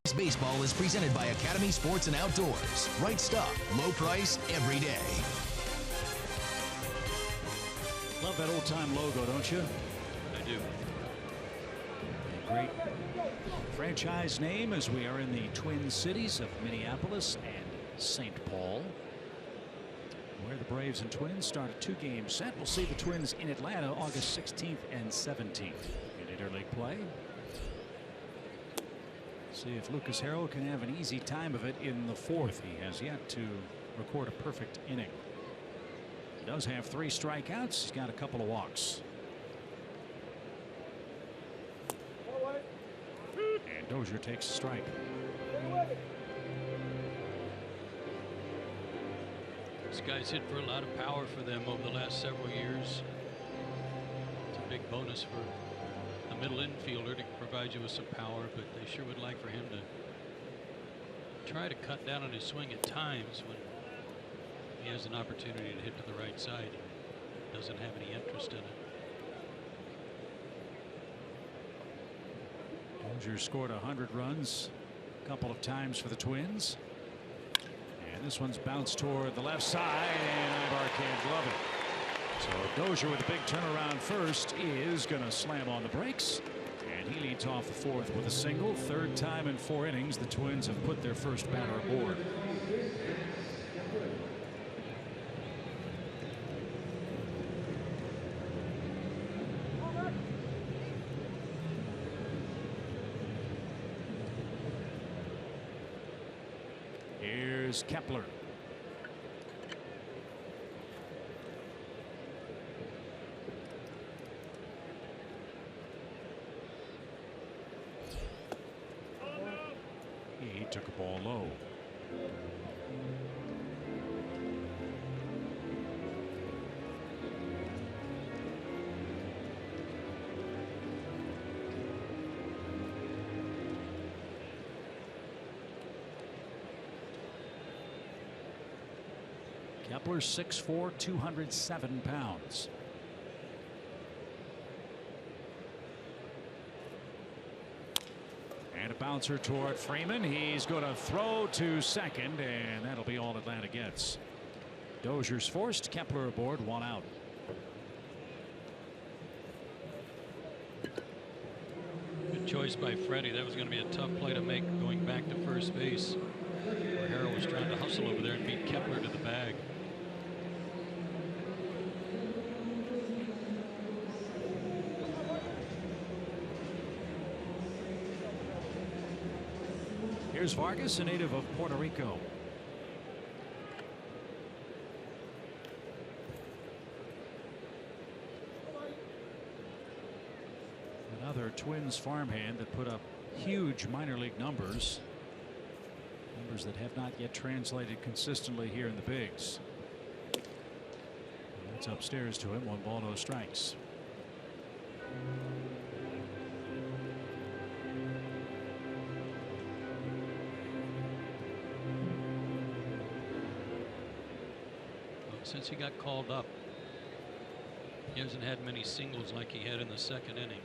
Baseball is presented by Academy Sports and Outdoors. Right stuff, low price, every day. Love that old-time logo, don't you? I do. Great franchise name as we are in the Twin Cities of Minneapolis and St. Paul, where the Braves and Twins start a two-game set. We'll see the Twins in Atlanta August 16th and 17th in interleague play. See if Lucas Harrell can have an easy time of it in the fourth. He has yet to record a perfect inning. He does have 3 strikeouts. He's got a couple of walks. And Dozier takes a strike. This guy's hit for a lot of power for them over the last several years. It's a big bonus for a middle infielder to provide you with some power, but they sure would like for him to try to cut down on his swing at times when he has an opportunity to hit to the right side and doesn't have any interest in it. Dozier scored 100 runs a couple of times for the Twins. And this one's bounced toward the left side, and Ibar can't glove it. So Dozier with a big turnaround first is going to slam on the brakes. And he leads off the fourth with a single. Third time in 4 innings the Twins have put their first batter aboard. Here's Kepler. He took a ball low. Kepler 6'4", 207 pounds. And a bouncer toward Freeman. He's going to throw to second, and that'll be all Atlanta gets. Dozier's forced. Kepler aboard, 1 out. Good choice by Freddie. That was going to be a tough play to make going back to first base, where Harrell was trying to hustle over there and beat Kepler to the bag. Here's Vargas, a native of Puerto Rico. Another Twins farmhand that put up huge minor league numbers. Numbers that have not yet translated consistently here in the bigs. And that's upstairs to him. 1 ball, no strikes. Since he got called up, he hasn't had many singles like he had in the 2nd inning.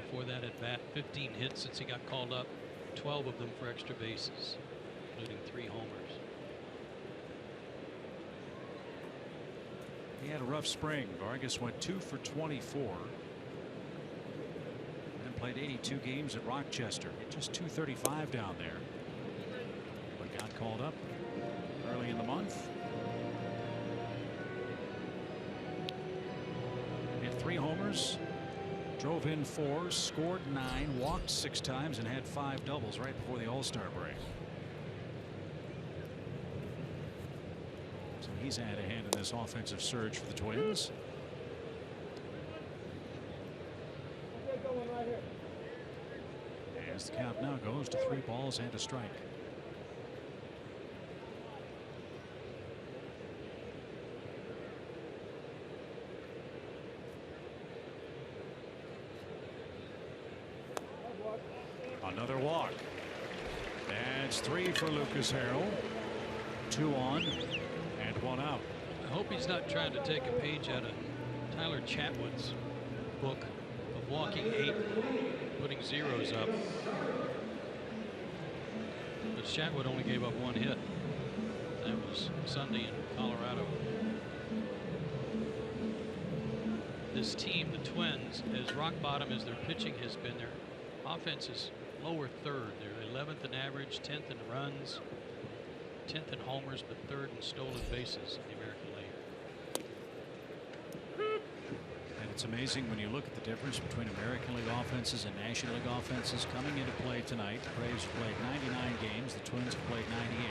Before that at bat, 15 hits since he got called up, 12 of them for extra bases, including 3 homers. He had a rough spring. Vargas went 2 for 24 and played 82 games at Rochester. Hit just .235 down there, but got called up early in the month. Hit 3 homers, drove in 4, scored 9, walked 6 times, and had 5 doubles right before the All-Star break. So he's had a hand in this offensive surge for the Twins. As the count now goes to 3 balls and a strike. Another walk. That's 3 for Lucas Harrell. 2 on and 1 out. I hope he's not trying to take a page out of Tyler Chatwood's book of walking 8, putting zeros up. But Chatwood only gave up 1 hit. That was Sunday in Colorado. This team, the Twins, as rock bottom as their pitching has been, their offense is lower third. They're 11th in average, 10th in runs, 10th in homers, but 3rd in stolen bases in the American League. And it's amazing when you look at the difference between American League offenses and National League offenses coming into play tonight. The Braves played 99 games. The Twins have played 98.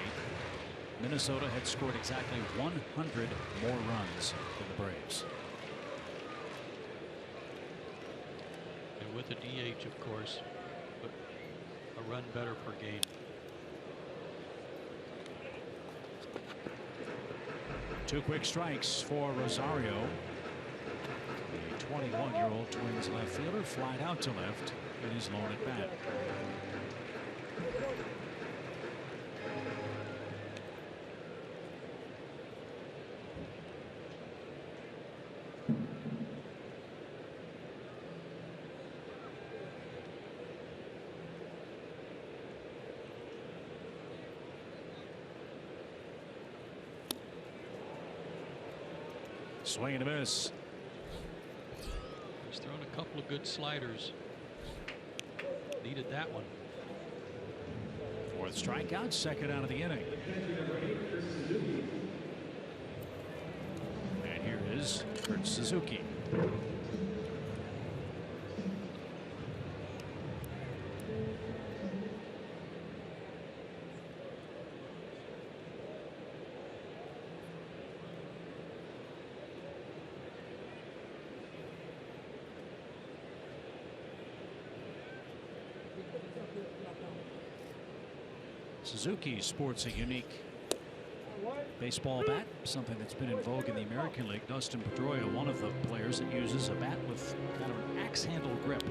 Minnesota had scored exactly 100 more runs than the Braves. And with a DH, of course, but a run better per game. Two quick strikes for Rosario. The 21-year-old Twins left fielder flied out to left in his lone at bat. Swing and a miss. He's thrown a couple of good sliders. Needed that one. 4th strikeout, 2nd out of the inning. And here is Kurt Suzuki. Suzuki sports a unique baseball bat, something that's been in vogue in the American League. Dustin Pedroia, one of the players that uses a bat with kind of an axe handle grip.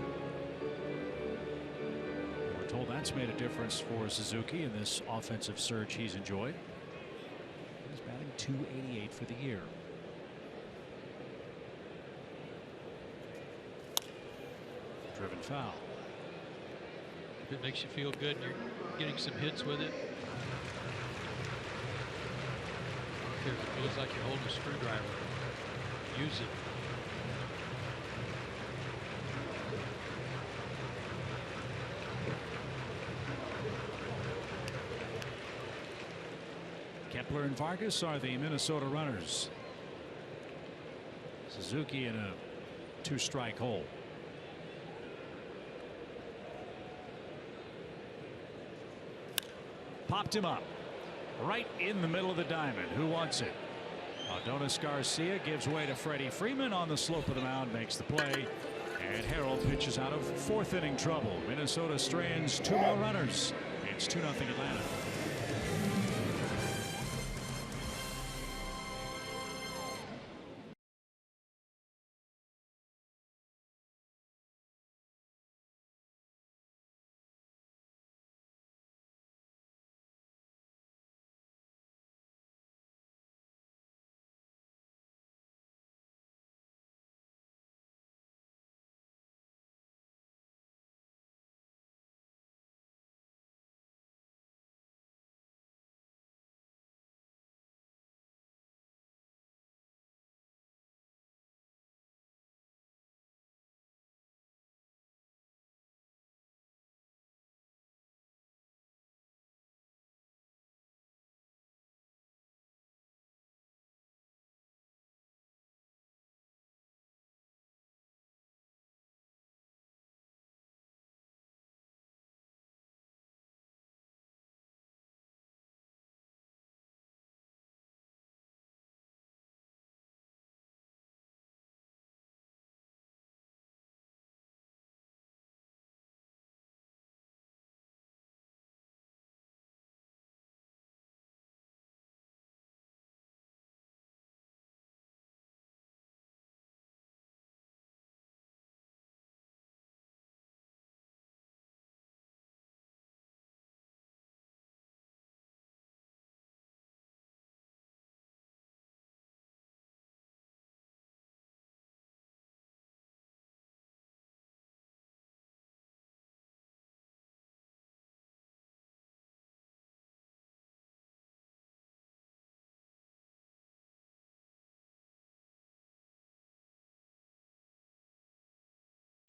We're told that's made a difference for Suzuki in this offensive surge he's enjoyed. He's batting .288 for the year. Driven foul. If it makes you feel good and you're getting some hits with it. I don't care if it feels like you're holding a screwdriver. Use it. Kepler and Vargas are the Minnesota runners. Suzuki in a 2-strike hole. Popped him up right in the middle of the diamond. Who wants it? Adonis Garcia gives way to Freddie Freeman on the slope of the mound, makes the play, and Harold pitches out of 4th inning trouble. Minnesota strands 2 more runners. It's 2-0 Atlanta.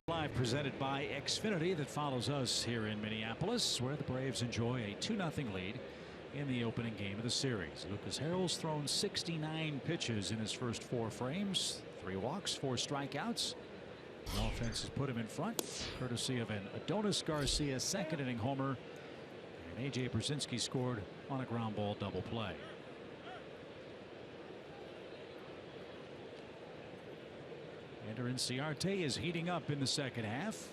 Live presented by Xfinity that follows us here in Minneapolis, where the Braves enjoy a 2-0 lead in the opening game of the series. Lucas Harrell's thrown 69 pitches in his first 4 frames, 3 walks, 4 strikeouts. The offense has put him in front, courtesy of an Adonis Garcia second inning homer, and AJ Brzezinski scored on a ground ball double play. Ender Inciarte is heating up in the second half.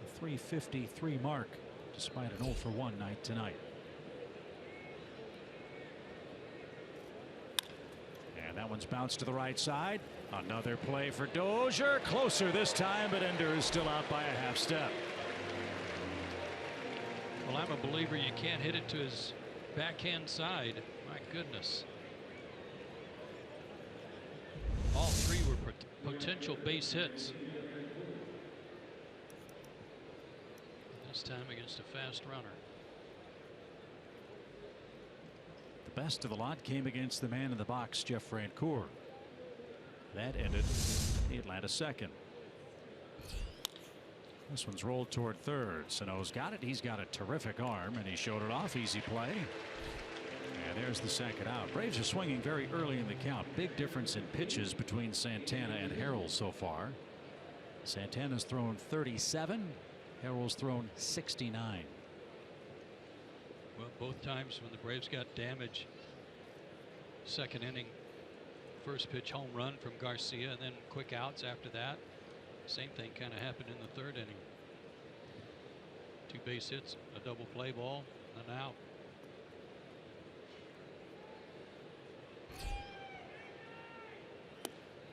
A 353 mark despite an 0-for-1 night tonight. And that one's bounced to the right side. Another play for Dozier. Closer this time, but Ender is still out by a half step. Well, I'm a believer you can't hit it to his backhand side. My goodness. All 3 were potential base hits. This time against a fast runner. The best of the lot came against the man in the box, Jeff Francoeur. That ended the Atlanta second. This one's rolled toward third. Sano's got it. He's got a terrific arm, and he showed it off. Easy play. And there's the second out. Braves are swinging very early in the count. Big difference in pitches between Santana and Harrell so far. Santana's thrown 37. Harrell's thrown 69. Well, both times when the Braves got damage, second inning, first pitch home run from Garcia, and then quick outs after that. Same thing kind of happened in the third inning. 2 base hits, a double play ball, and an out.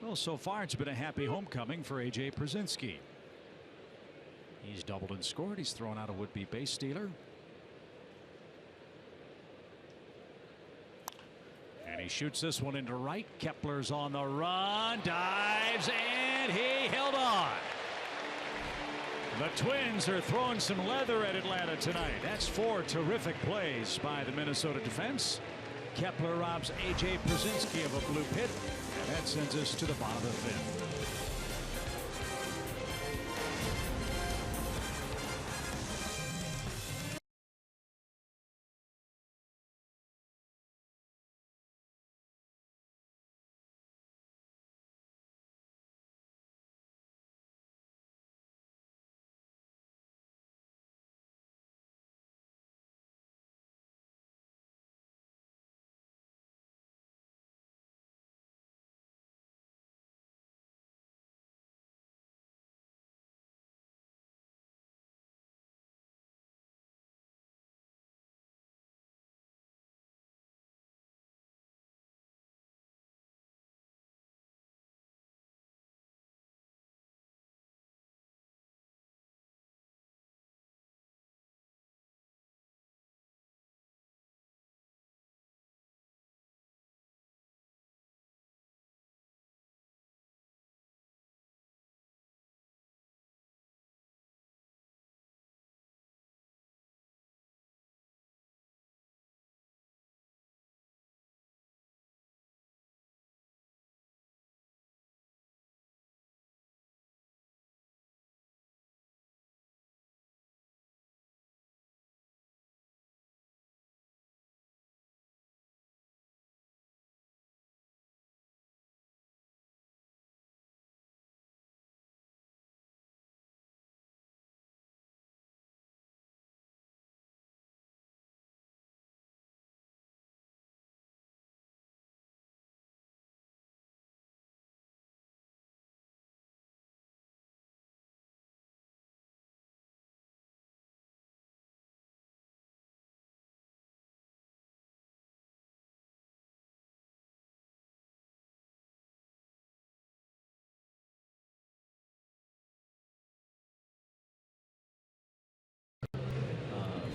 Well, so far it's been a happy homecoming for AJ Brzezinski. He's doubled and scored. He's thrown out a would-be base stealer. And he shoots this one into right. Kepler's on the run, dives, and he held on. The Twins are throwing some leather at Atlanta tonight. That's 4 terrific plays by the Minnesota defense. Kepler robs AJ Brzezinski of a blue pit, and that sends us to the bottom of the 5th.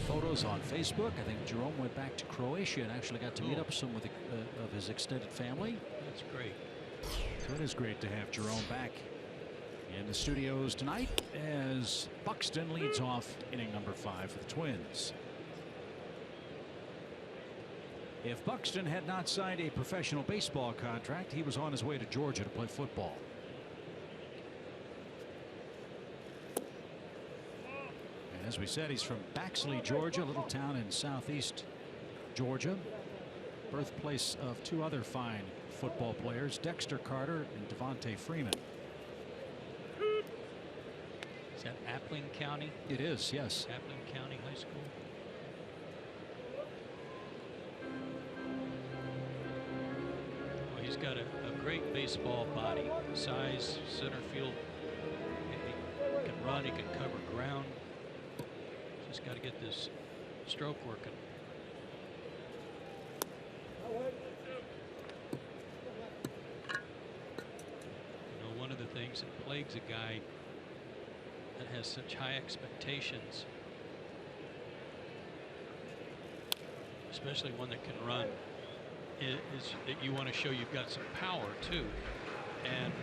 Photos on Facebook. I think Jerome went back to Croatia and actually got to meet up some with of his extended family. That's great. So it is great to have Jerome back in the studios tonight as Buxton leads off inning number 5 for the Twins. If Buxton had not signed a professional baseball contract, he was on his way to Georgia to play football. As we said, he's from Baxley, Georgia, a little town in southeast Georgia, birthplace of two other fine football players, Dexter Carter and Devontae Freeman. Is that Appling County? It is, yes. Appling County High School. Well, he's got a great baseball body, size, center field. He can run, he can cover ground. Just got to get this stroke working. You know, one of the things that plagues a guy that has such high expectations, especially one that can run, is that you want to show you've got some power too. And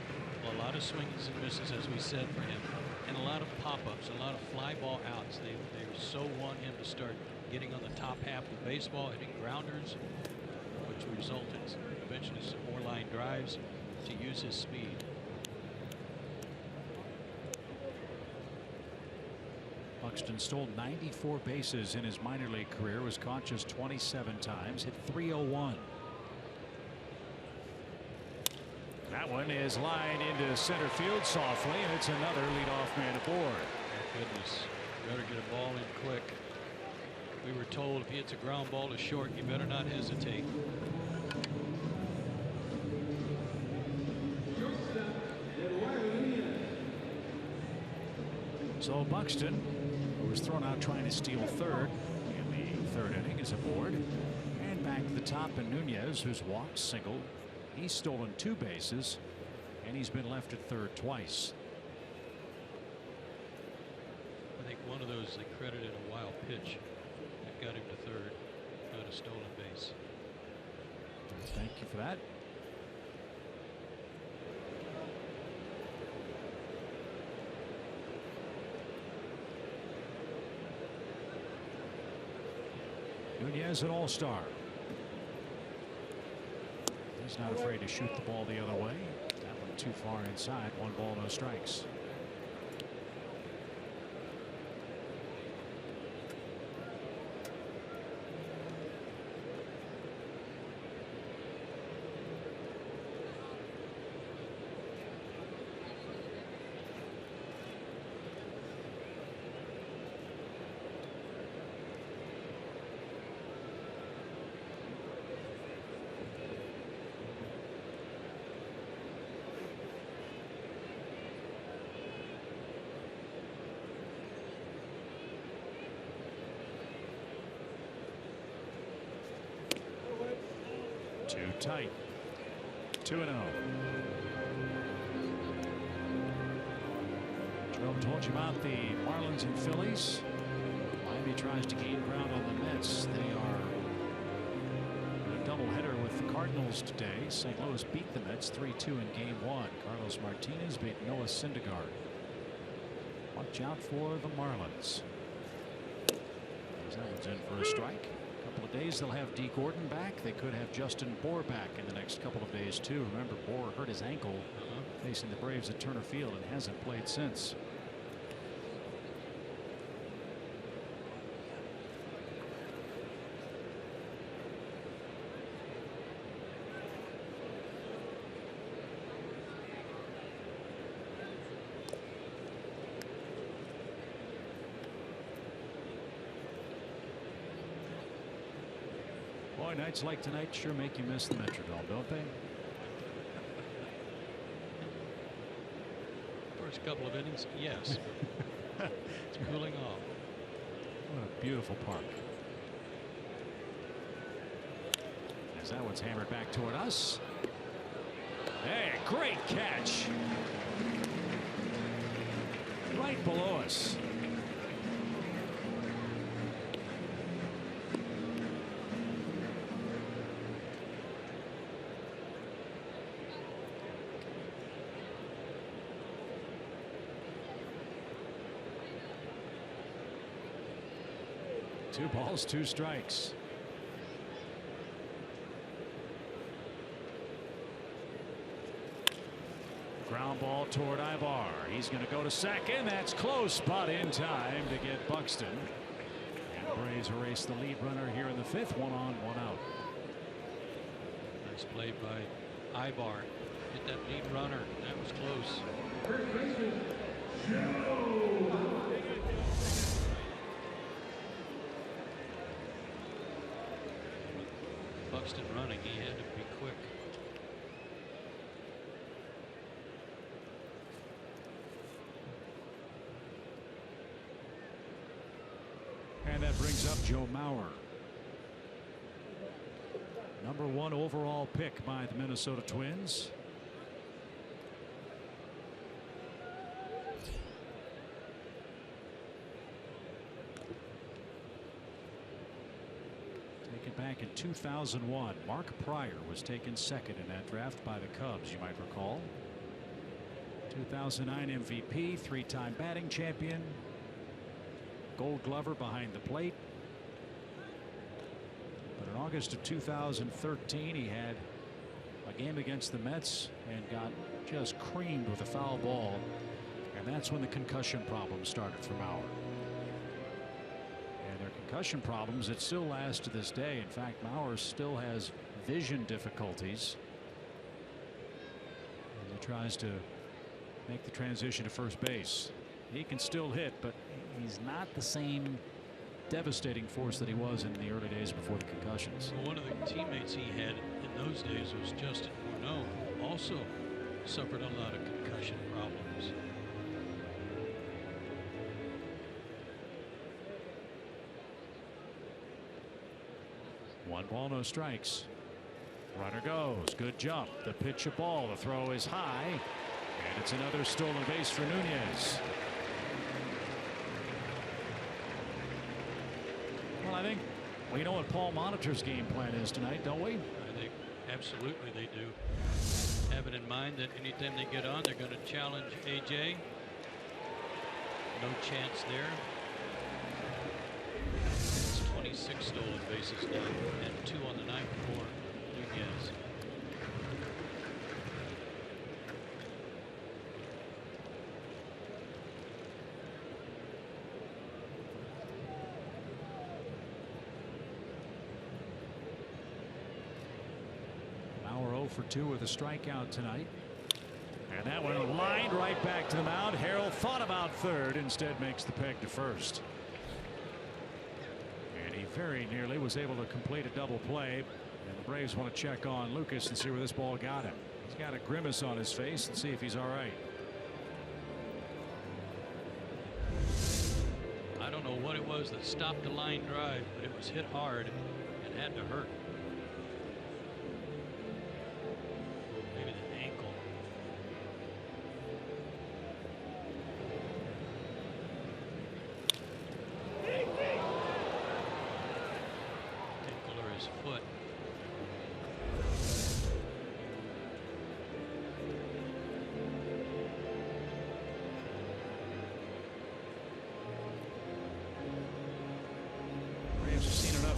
a lot of swings and misses, as we said, for him, and a lot of pop-ups, a lot of fly ball outs. They so want him to start getting on the top half of the baseball, hitting grounders, which resulted eventually some more line drives to use his speed. Buxton stole 94 bases in his minor league career, was caught just 27 times, hit .301. That one is lined into center field softly, and it's another leadoff man aboard. My goodness, better get a ball in quick. We were told if he hits a ground ball to short, you better not hesitate. So Buxton, who was thrown out trying to steal third in the third inning, is aboard. And back to the top, and Nunez, who's walked, singled. He's stolen 2 bases, and he's been left at third twice. I think one of those they credited a wild pitch that got him to third, not a stolen base. Thank you for that. Nunez, an all-star. He's not afraid to shoot the ball the other way. That one too far inside. 1 ball, no strikes. Too tight. 2-0. Joe told you about the Marlins and Phillies. Miami tries to gain ground on the Mets. They are in a doubleheader with the Cardinals today. St. Louis beat the Mets 3-2 in Game 1. Carlos Martinez beat Noah Syndergaard. Watch out for the Marlins. That one's in for a strike. Couple of days they'll have D. Gordon back. They could have Justin Bour back in the next couple of days too. Remember, Bour hurt his ankle facing the Braves at Turner Field and hasn't played since. Boy, nights like tonight sure make you miss the Metrodome, don't they? First couple of innings, yes. It's cooling off. What a beautiful park. As that one's hammered back toward us. Hey, great catch. Right below us. Two balls, 2 strikes. Ground Ground ball toward Ibar. He's going to go to second. That's close, but in time to get Buxton. And the Braves erase the lead runner here in the 5th. 1 on, 1 out. Nice play by Ibar. Hit that lead runner. That was close. Buxton running. He had to be quick. And that brings up Joe Mauer. Number 1 overall pick by the Minnesota Twins. Taken back in 2001. Mark Pryor was taken 2nd in that draft by the Cubs, you might recall. 2009 MVP, 3-time batting champion. Gold Glover behind the plate. But in August of 2013, he had a game against the Mets and got just creamed with a foul ball. And that's when the concussion problems started for Mauer. And their concussion problems, it still lasts to this day. In fact, Mauer still has vision difficulties. And he tries to make the transition to first base. He can still hit, but he's not the same devastating force that he was in the early days before the concussions. Well, one of the teammates he had in those days was Justin Morneau, who also suffered a lot of concussion problems. One ball, no strikes. Runner goes. Good jump. The pitch, a ball. The throw is high. And it's another stolen base for Nunez. Well, I think we know what Paul Monitor's game plan is tonight, don't we? I think absolutely they do. Have it in mind that anytime they get on, they're going to challenge AJ. No chance there. It's 26 stolen bases now, and 2 on the night for Nunez. For 2 with a strikeout tonight. And that one lined right back to the mound. Harrell thought about third, instead makes the peg to first. And he very nearly was able to complete a double play. And the Braves want to check on Lucas and see where this ball got him. He's got a grimace on his face and see if he's all right. I don't know what it was that stopped the line drive, but it was hit hard and had to hurt.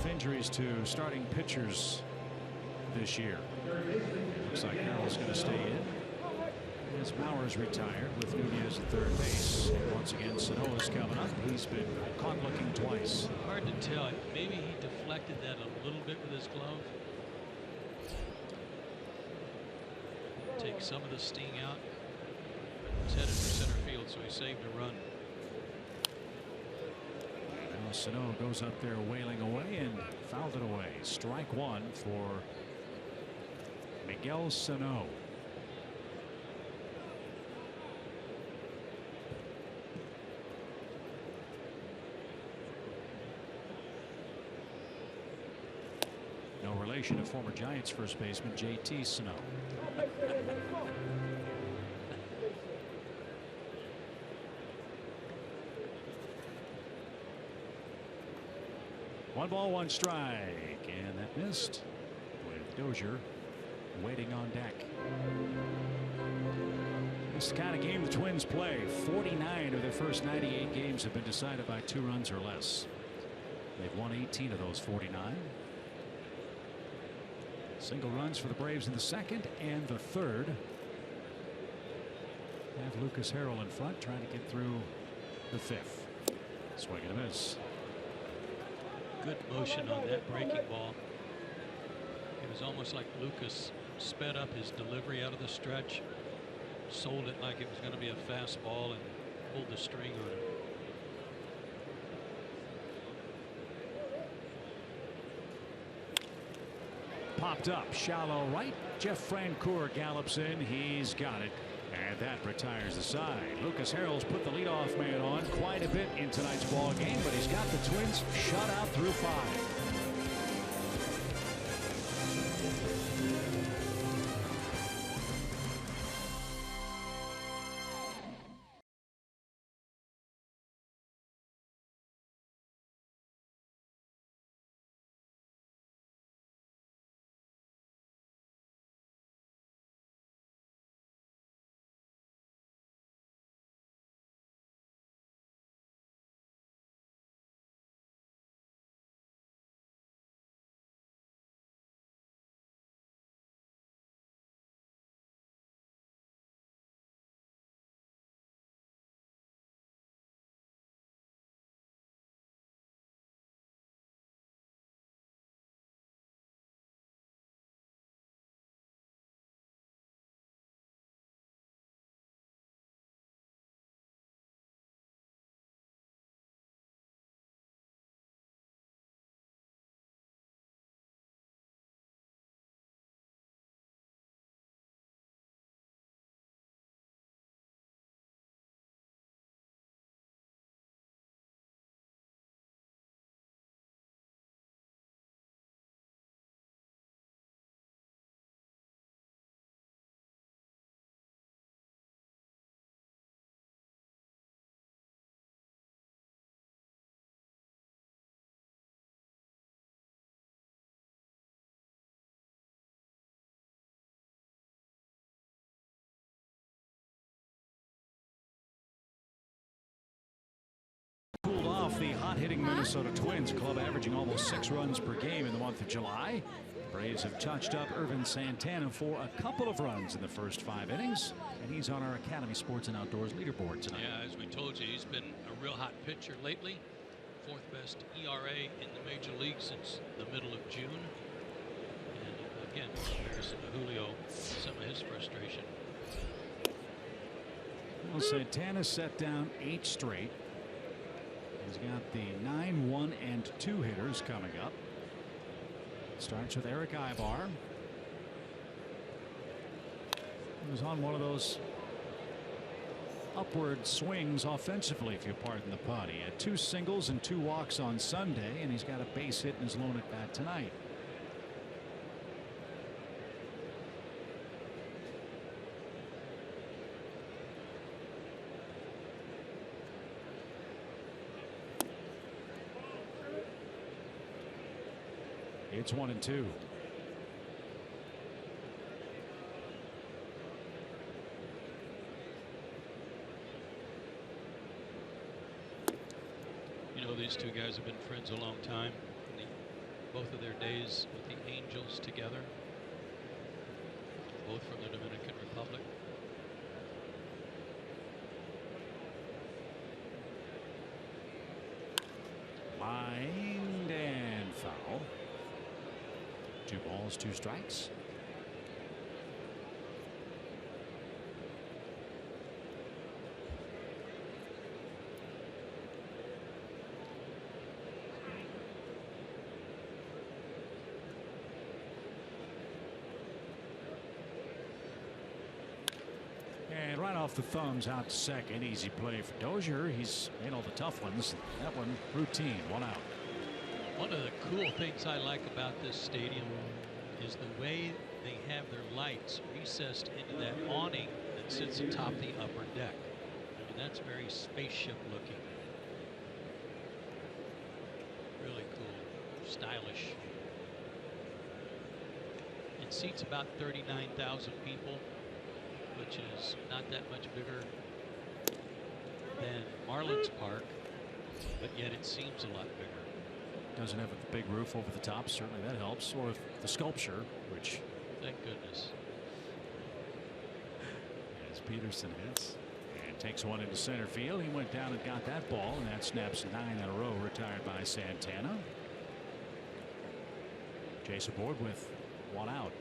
Injuries to starting pitchers this year. Looks like Harrell's going to stay in as Mauer's retired with Nunez at third base. And once again, Sano's coming up. He's been caught looking twice. Hard to tell. Maybe he deflected that a little bit with his glove. Take some of the sting out. He's headed for center field, so he saved a run. Sano goes up there wailing away and fouled it away. Strike 1 for Miguel Sano. No relation to former Giants first baseman JT Sano. One ball, one strike, and that missed with Dozier waiting on deck. This is the kind of game the Twins play. 49 of their first 98 games have been decided by 2 runs or less. They've won 18 of those 49. Single runs for the Braves in the 2nd and the 3rd. have Lucas Harrell in front trying to get through the 5th. Swing and a miss. Good motion on that breaking ball. It was almost like Lucas sped up his delivery out of the stretch, sold it like it was going to be a fastball, and pulled the string on it. Popped up, shallow right. Jeff Francoeur gallops in. He's got it. And that retires the side. Lucas Harrell's put the leadoff man on quite a bit in tonight's ball game, but he's got the Twins shut out through 5. Cooled off the hot-hitting Minnesota Twins, club averaging almost 6 runs per game in the month of July. Braves have touched up Irvin Santana for a couple of runs in the first 5 innings, and he's on our Academy Sports and Outdoors leaderboard tonight. Yeah, as we told you, he's been a real hot pitcher lately. 4th best ERA in the major league since the middle of June. And again, comparison to Julio, some of his frustration. Well, Santana set down 8 straight. He's got the 9, 1, and 2 hitters coming up. Starts with Eric Ibar. He was on one of those upward swings offensively, if you pardon the pun. He had 2 singles and 2 walks on Sunday, and he's got a base hit in his lone at bat tonight. It's 1-2. You know, these two guys have been friends a long time. Both of their days with the Angels together. Both from the Dominican Republic. Lined and foul. 2 balls, 2 strikes. And right off the thumbs out to second. Easy play for Dozier. He's made all the tough ones. That one routine, 1 out. One of the cool things I like about this stadium is the way they have their lights recessed into that awning that sits atop the upper deck. I mean, that's very spaceship looking. Really cool, stylish. It seats about 39,000 people, which is not that much bigger than Marlins Park, but yet it seems a lot bigger. Doesn't have a big roof over the top. Certainly that helps. Or the sculpture, which. Thank goodness. As Peterson hits. Takes one into center field. He went down and got that ball, and that snaps 9 in a row, retired by Santana. Chase aboard with 1 out.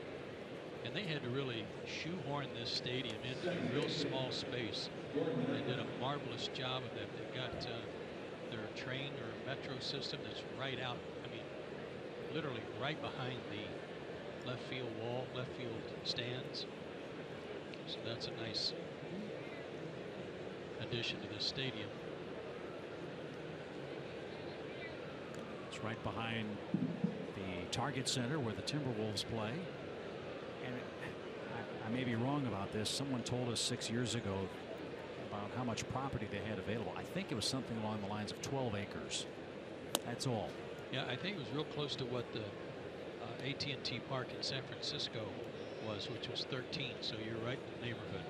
And they had to really shoehorn this stadium into a real small space. They did a marvelous job of that. They've got their train or metro system that's right out, I mean, literally right behind the left field wall, left field stands. So that's a nice addition to the stadium. It's right behind the Target Center where the Timberwolves play. And I may be wrong about this. Someone told us 6 years ago about how much property they had available. I think it was something along the lines of 12 acres. That's all. Yeah, I think it was real close to what the AT&T Park in San Francisco was, which was 13. So you're right in the neighborhood.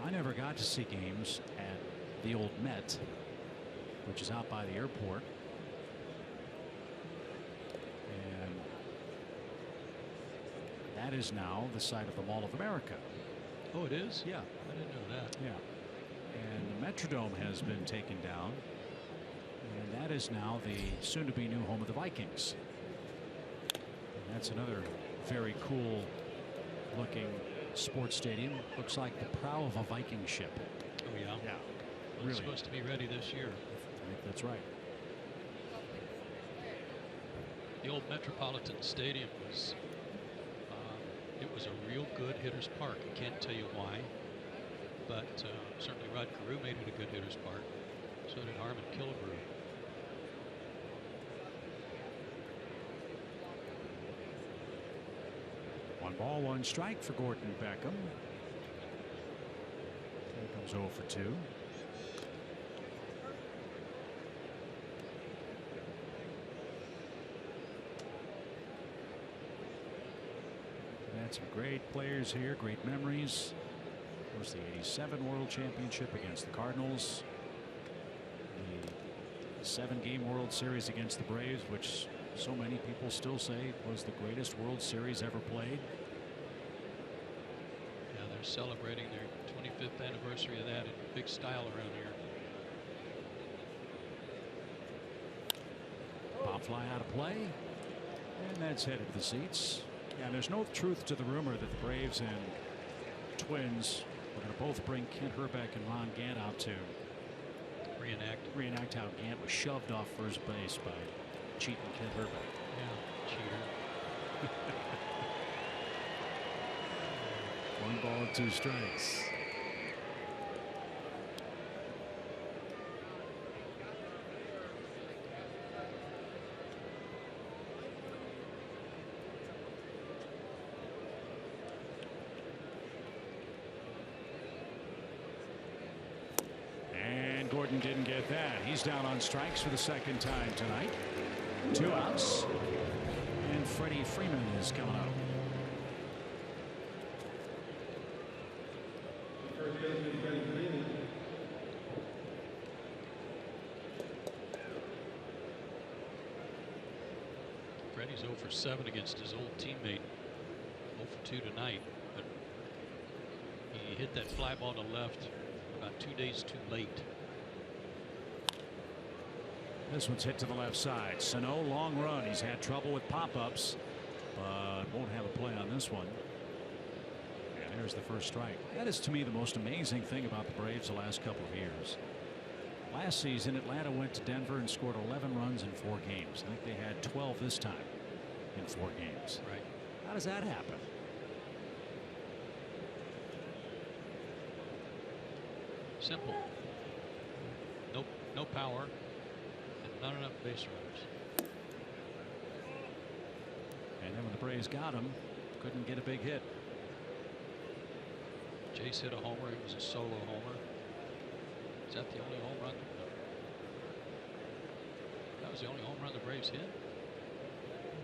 I never got to see games at the old Met, which is out by the airport. And that is now the site of the Mall of America. Oh, it is? Yeah. I didn't know that. Yeah. And the Metrodome has been taken down. And that is now the soon-to-be new home of the Vikings. And that's another very cool looking sports stadium. Looks like the prow of a Viking ship. Oh, yeah? Yeah. Well, Really. it's supposed to be ready this year. I think that's right. The old Metropolitan Stadium was, it was a real good hitter's park. I can't tell you why, but certainly Rod Carew made it a good hitter's park. So did Harmon Killebrew. One ball, one strike for Gordon Beckham. Here comes 0 for 2. Had some great players here, great memories. Of course, the '87 World Championship against the Cardinals, the 7-game World Series against the Braves, which so many people still say was the greatest World Series ever played. Yeah, they're celebrating their 25th anniversary of that in big style around here. Pop fly out of play, and that's headed to the seats. Yeah, there's no truth to the rumor that the Braves and Twins are going to both bring Kent Hrbek and Ron Gant out to reenact how Gant was shoved off first base by cheating Kent Hrbek. Yeah, cheater. 1 ball and 2 strikes. Gordon didn't get that. He's down on strikes for the 2nd time tonight. 2 outs. And Freddie Freeman is coming up. Freddie's 0 for 7 against his old teammate. 0 for 2 tonight. But he hit that fly ball to left about 2 days too late. This one's hit to the left side. Sano, long run. He's had trouble with pop-ups, but won't have a play on this one. And there's the first strike. That is, to me, the most amazing thing about the Braves the last couple of years. Last season, Atlanta went to Denver and scored 11 runs in 4 games. I think they had 12 this time in 4 games. Right. How does that happen? Simple. No power. Not enough base runners. And then when the Braves got him, couldn't get a big hit. Jace hit a homer. It was a solo homer. Is that the only home run? No. That was the only home run the Braves hit?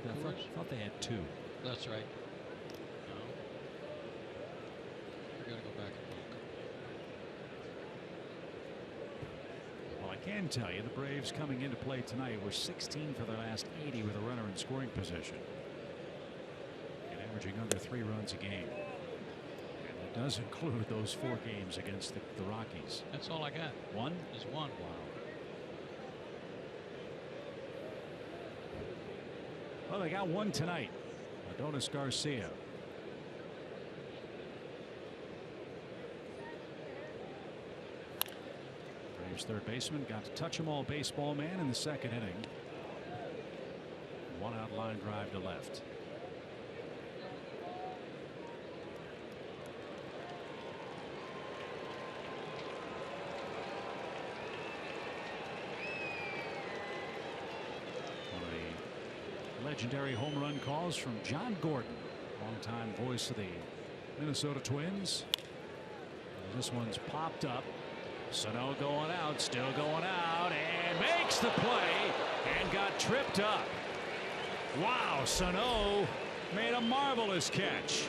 I thought they had 2. That's right. No. We're going to go back and look. Well, I can tell you the Braves coming into play tonight were 16 for their last 80 with a runner in scoring position and averaging under 3 runs a game. does include those 4 games against the Rockies. That's all I got. One? Is one. Wow. Well, they got one tonight. Adonis Garcia. Braves third baseman got to touch him all baseball man in the second inning. 1 out line drive to left. Legendary home run calls from John Gordon, longtime voice of the Minnesota Twins. This one's popped up. Sano going out, still going out, and makes the play and got tripped up. Wow, Sano made a marvelous catch.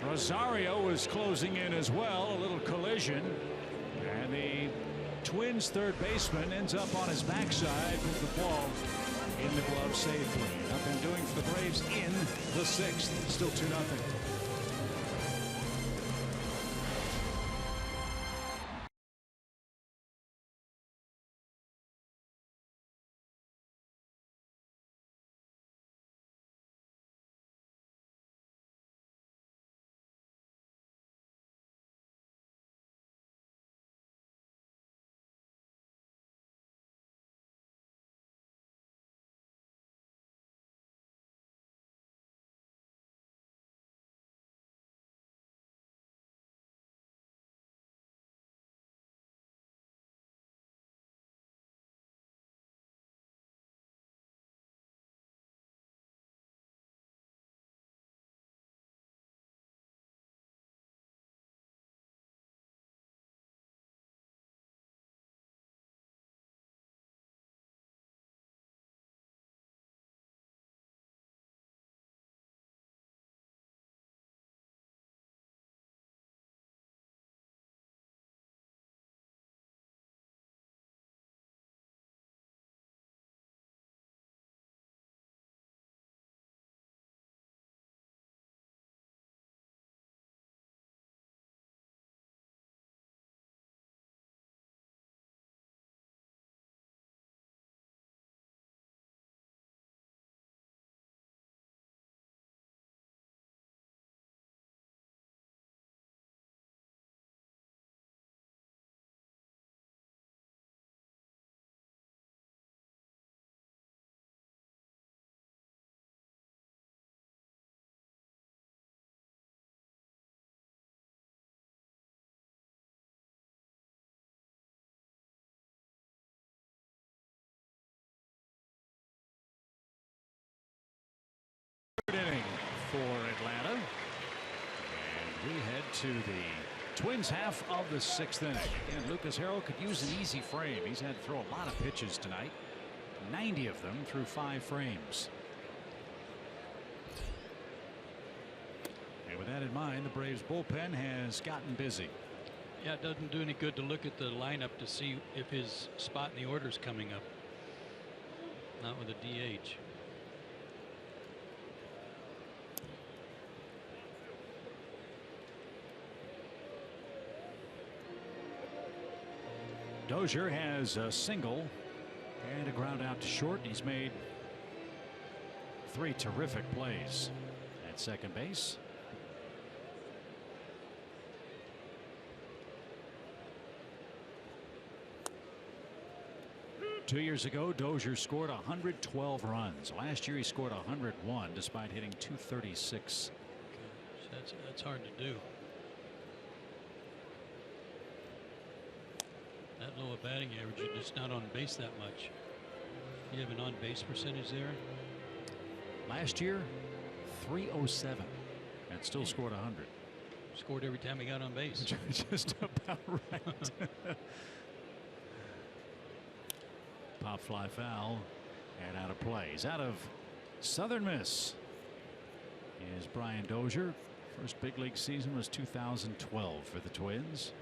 Rosario was closing in as well, a little collision, and the Twins third baseman ends up on his backside with the ball in the glove safely. Nothing doing for the Braves in the 6th. Still 2-0. Inning for Atlanta, and we head to the Twins half of the 6th inning. And Lucas Harrell could use an easy frame. He's had to throw a lot of pitches tonight, 90 of them through 5 frames. And with that in mind, the Braves bullpen has gotten busy. Yeah, it doesn't do any good to look at the lineup to see if his spot in the order is coming up. Not with a DH. Dozier has a single and a ground out to short. He's made 3 terrific plays at second base. Two years ago, Dozier scored 112 runs. Last year, he scored 101 despite hitting .236. That's hard to do. That low a batting average, you're just not on base that much. You have an on base percentage there. Last year, .307, and still scored 100. Scored every time he got on base. Just about right. Pop fly foul and out of play. He's out of Southern Miss is Brian Dozier. First big league season was 2012 for the Twins.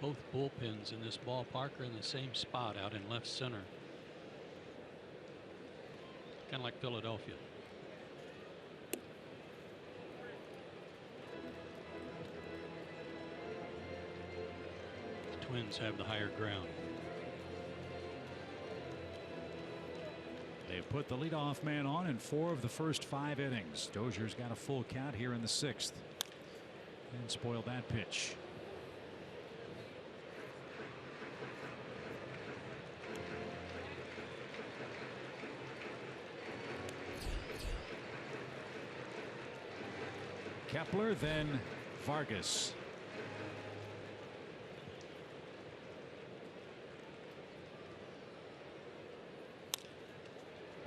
Both bullpens in this ballpark are in the same spot out in left center. Kind of like Philadelphia. Twins have the higher ground. They've put the leadoff man on in 4 of the first 5 innings. Dozier's got a full count here in the 6th. And spoiled that pitch. Kepler, then Vargas.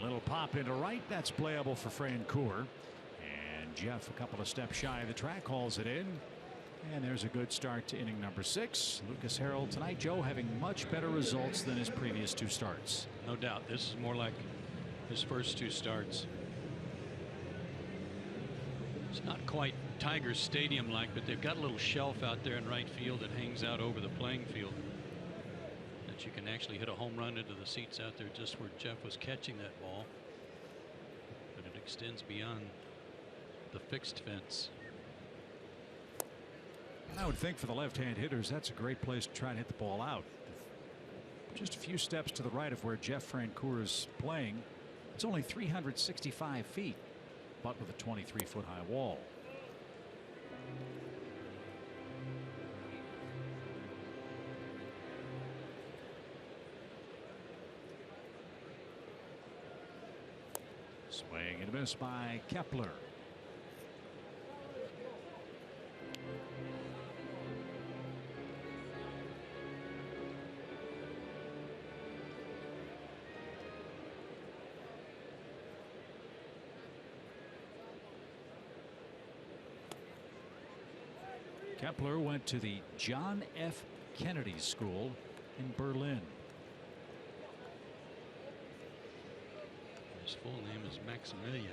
Little pop into right. That's playable for Francoeur. And Jeff, a couple of steps shy of the track, calls it in. And there's a good start to inning number 6. Lucas Harrell tonight, Joe, having much better results than his previous 2 starts. No doubt. This is more like his first 2 starts. It's not quite Tiger Stadium like, but they've got a little shelf out there in right field that hangs out over the playing field that you can actually hit a home run into the seats out there just where Jeff was catching that ball. But it extends beyond the fixed fence. And I would think for the left-hand hitters, that's a great place to try and hit the ball out. Just a few steps to the right of where Jeff Francoeur is playing. It's only 365 feet, but with a 23-foot high wall. Swing and a miss by Kepler. Kepler went to the John F. Kennedy School in Berlin. His full name is Maximilian.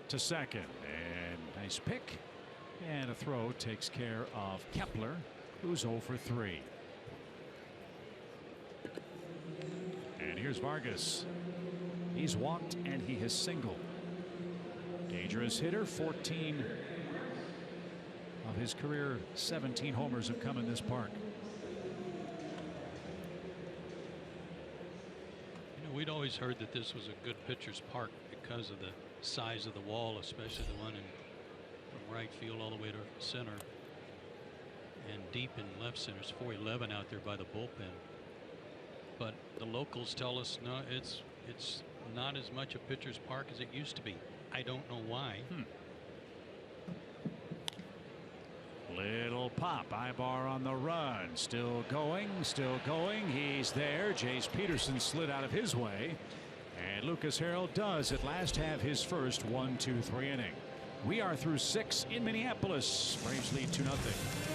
To second, and nice pick, and a throw takes care of Kepler, who's 0 for 3. And here's Vargas. He's walked and he has singled. Dangerous hitter. 14 of his career 17 homers have come in this park. We'd always heard that this was a good pitcher's park because of the size of the wall, especially the one from right field all the way to center and deep in left center. It's 411 out there by the bullpen. But the locals tell us no, it's not as much a pitcher's park as it used to be. I don't know why. Little pop. Ibar on the run. Still going. Still going. He's there. Jace Peterson slid out of his way. And Lucas Harrell does at last have his first 1-2-3 inning. We are through 6 in Minneapolis. Braves lead 2-0.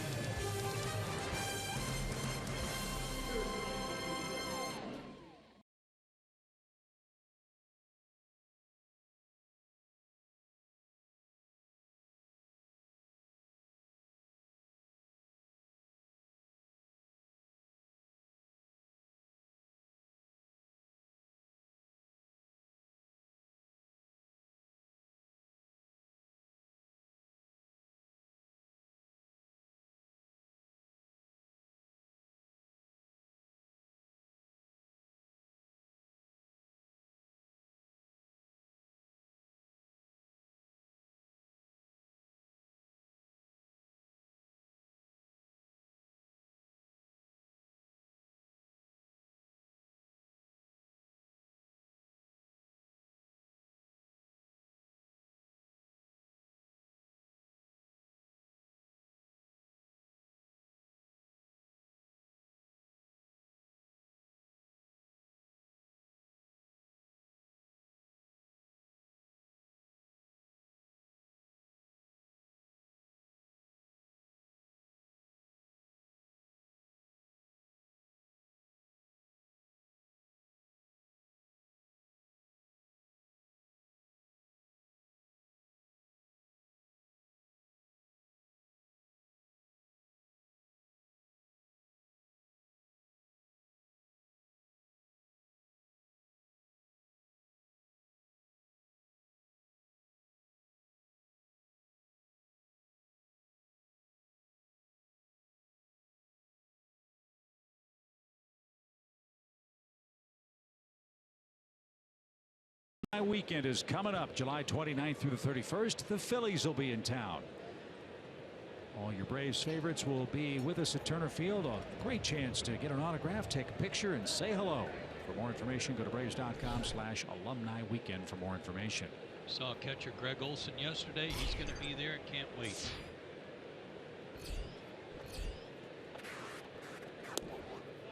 Weekend is coming up July 29th through the 31st. The Phillies will be in town. All your Braves favorites will be with us at Turner Field. A great chance to get an autograph, take a picture, and say hello. For more information, go to Braves.com/alumni weekend for more information. Saw catcher Greg Olson yesterday. He's going to be there and can't wait.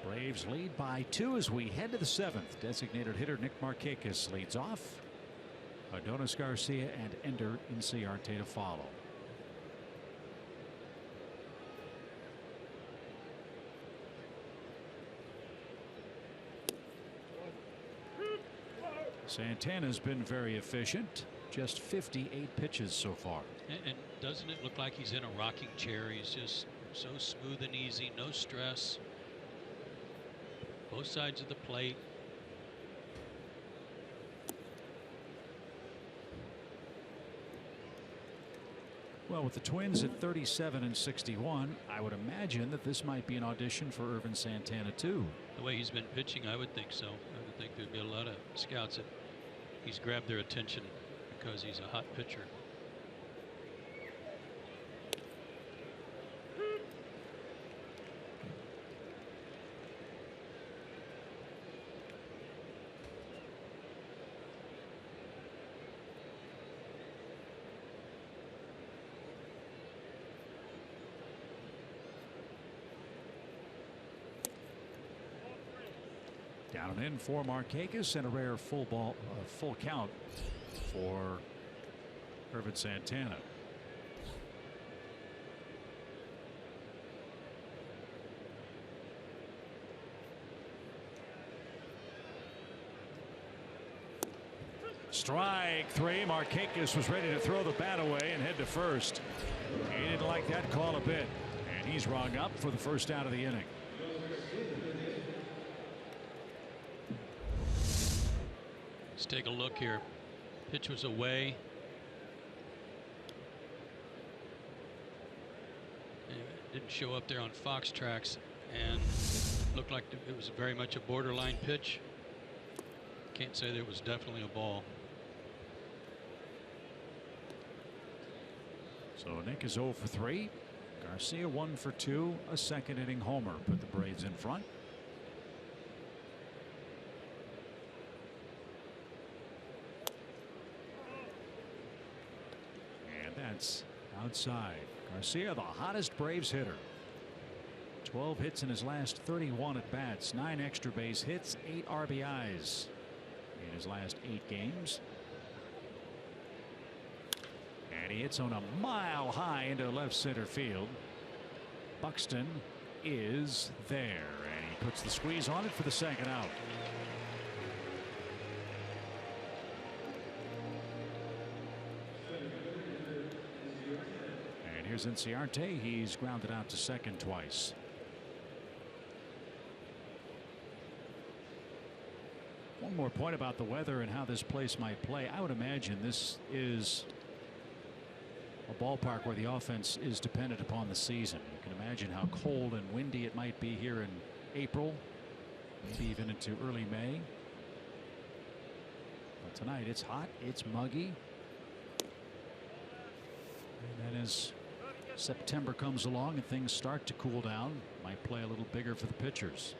Braves lead by 2 as we head to the 7th. Designated hitter Nick Markakis leads off. Adonis Garcia and Ender Inciarte to follow. Santana's been very efficient. Just 58 pitches so far. And doesn't it look like he's in a rocking chair? He's just so smooth and easy, no stress. Both sides of the plate. Well, with the Twins at 37 and 61, I would imagine that this might be an audition for Ervin Santana too. The way he's been pitching, I would think so. I would think there'd be a lot of scouts that he's grabbed their attention because he's a hot pitcher. Down and in for Markakis and a rare full count for Ervin Santana. Strike 3. Markakis was ready to throw the bat away and head to first. He didn't like that call a bit, and he's rung up for the first out of the inning. Let's take a look here. Pitch was away. Didn't show up there on Fox tracks and looked like it was very much a borderline pitch. Can't say there was definitely a ball. So Nick is 0 for 3. Garcia 1 for 2. A second inning homer put the Braves in front. That's outside. Garcia, the hottest Braves hitter. 12 hits in his last 31 at bats. 9 extra base hits. 8 RBIs in his last 8 games. And he hits on a mile high into left center field. Buxton is there, and he puts the squeeze on it for the second out. Here's Inciarte. He's grounded out to second twice. One more point about the weather and how this place might play. I would imagine this is a ballpark where the offense is dependent upon the season. You can imagine how cold and windy it might be here in April, maybe even into early May. But tonight it's hot, it's muggy. And then as September comes along and things start to cool down, might play a little bigger for the pitchers.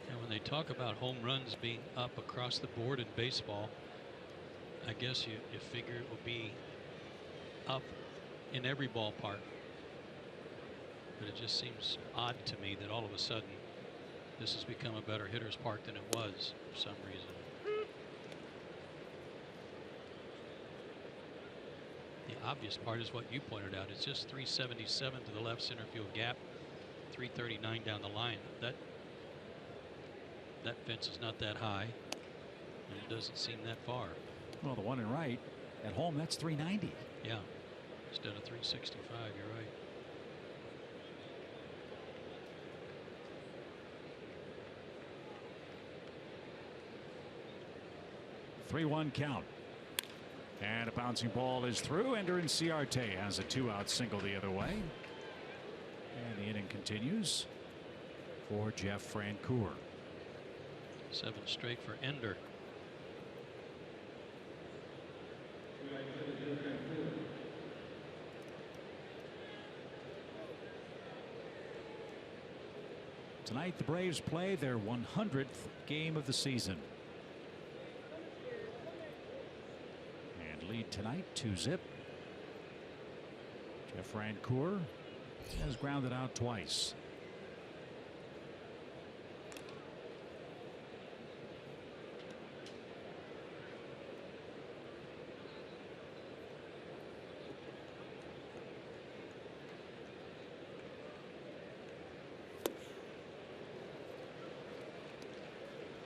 And when they talk about home runs being up across the board in baseball, I guess you figure it will be up in every ballpark. But it just seems odd to me that all of a sudden this has become a better hitter's park than it was for some reason. The obvious part is what you pointed out. It's just 377 to the left center field gap, 339 down the line. That fence is not that high, and it doesn't seem that far. Well, the one in right at home, that's 390. Yeah, instead of 365. You're right. Three-one count. And a bouncing ball is through. Ender Inciarte has a 2-out single the other way. And the inning continues. continues for Jeff Francoeur. 7 straight for Ender. Tonight the Braves play their 100th game of the season. And lead tonight 2-0. Jeff Francoeur has grounded out twice.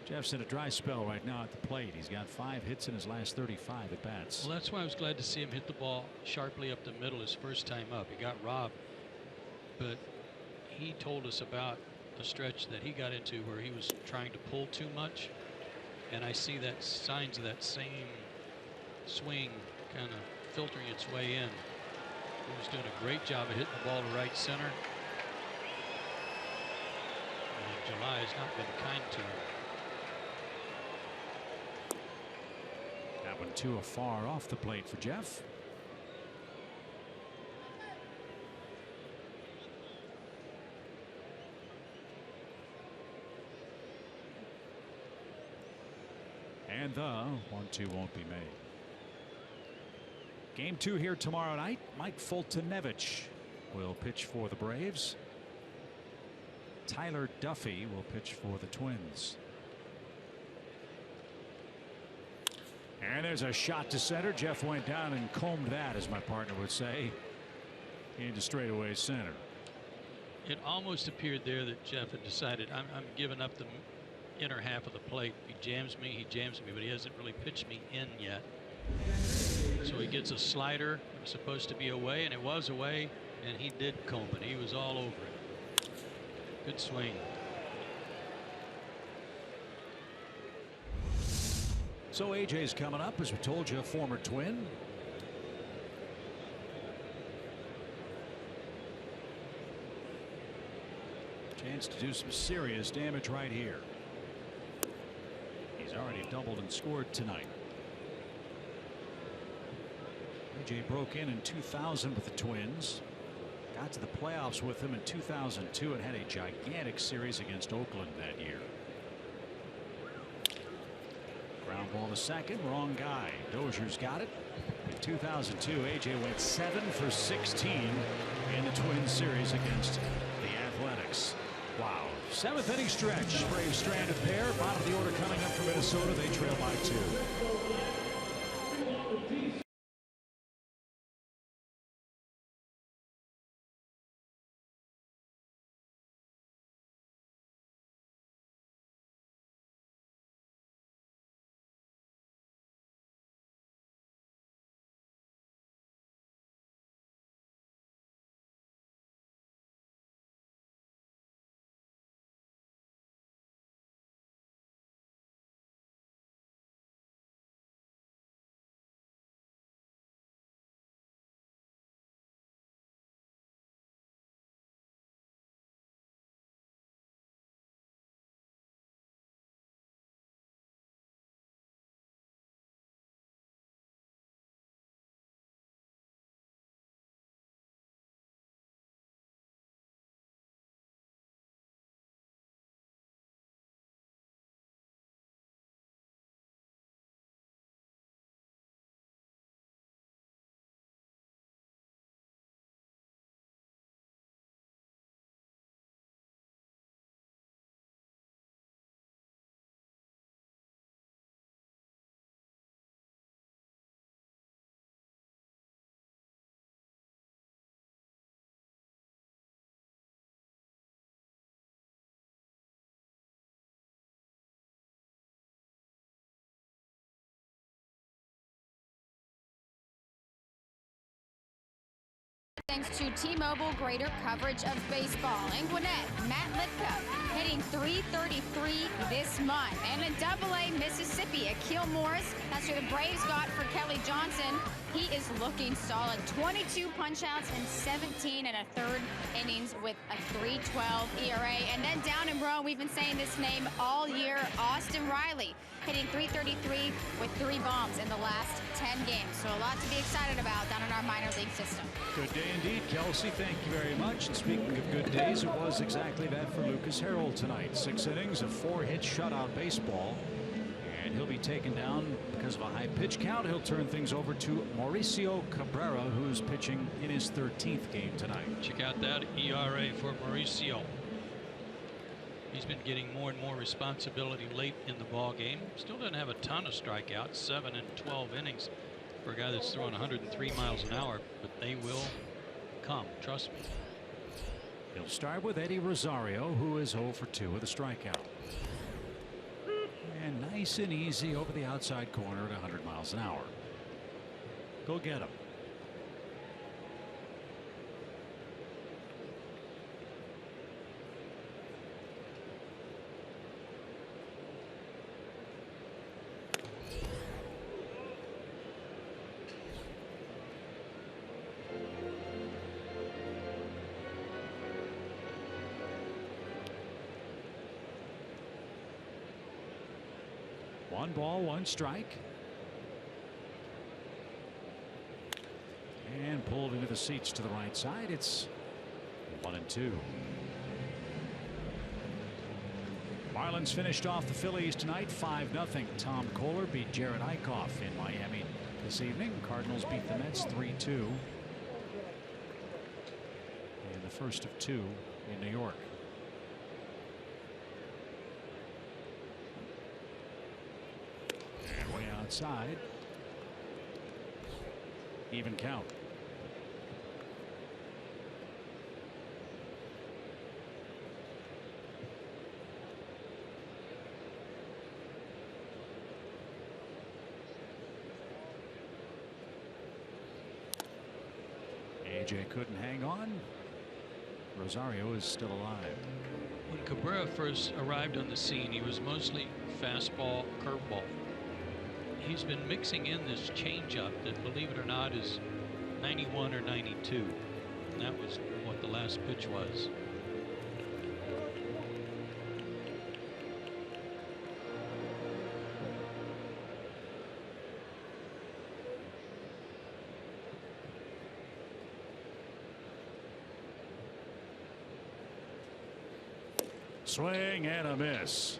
Jeff's in a dry spell right now at the plate. He's got 5 hits in his last 35 at bats. Well, that's why I was glad to see him hit the ball sharply up the middle his first time up. He got robbed, but he told us about the stretch that he got into where he was trying to pull too much, and I see that signs of that same swing kind of filtering its way in. He was doing a great job of hitting the ball to right center, and July has not been kind to him. That one too far off the plate for Jeff. And the 1-2 won't be made. Game 2 here tomorrow night. Mike Foltynewicz will pitch for the Braves. Tyler Duffy will pitch for the Twins. And there's a shot to center. Jeff went down and combed that, as my partner would say, into straightaway center. It almost appeared there that Jeff had decided I'm giving up the inner half of the plate. He jams me, but he hasn't really pitched me in yet. So he gets a slider. It was supposed to be away, and it was away, and he did comb it. He was all over it. Good swing. So AJ's coming up, as we told you, a former Twin. Chance to do some serious damage right here. He's already doubled and scored tonight. AJ broke in 2000 with the Twins. Got to the playoffs with them in 2002 and had a gigantic series against Oakland that year. Ground ball to second. Wrong guy. Dozier's got it. In 2002, AJ went 7 for 16 in the Twins series against the Athletics. Wow. 7th inning stretch. Braves stranded pair. Bottom of the order coming up from Minnesota. They trail by 2. Thanks to T-Mobile greater coverage of baseball. In Gwinnett, Matt Litka hitting .333 this month. And in AA Mississippi, Akil Morris, that's who the Braves got for Kelly Johnson. He is looking solid. 22 punch-outs in 17 and a third innings with a .312 ERA. And then down in Rome, we've been saying this name all year, Austin Riley, hitting .333 with 3 bombs in the last 10 games. So a lot to be excited about down in our minor league system. Good day indeed, Kelsey. Thank you very much. And speaking of good days, it was exactly that for Lucas Harrell tonight. 6 innings of 4-hit shutout baseball. And he'll be taken down because of a high pitch count. He'll turn things over to Mauricio Cabrera, who's pitching in his 13th game tonight. Check out that ERA for Mauricio. He's been getting more and more responsibility late in the ball game. Still doesn't have a ton of strikeouts, 7 in 12 innings for a guy that's throwing 103 miles an hour, but they will come, trust me. He'll start with Eddie Rosario, who is 0 for 2 with a strikeout. And nice and easy over the outside corner at 100 miles an hour. Go get him. One ball, one strike. And pulled into the seats to the right side. It's 1-2. Marlins finished off the Phillies tonight 5-0. Tom Kohler beat Jared Eichhoff in Miami this evening. Cardinals beat the Mets 3-2. And the first of 2 in New York. Way outside. Even count. AJ couldn't hang on. Rosario is still alive. When Cabrera first arrived on the scene, he was mostly fastball, curveball. He's been mixing in this changeup that, believe it or not, is 91 or 92. And that was what the last pitch was. Swing and a miss.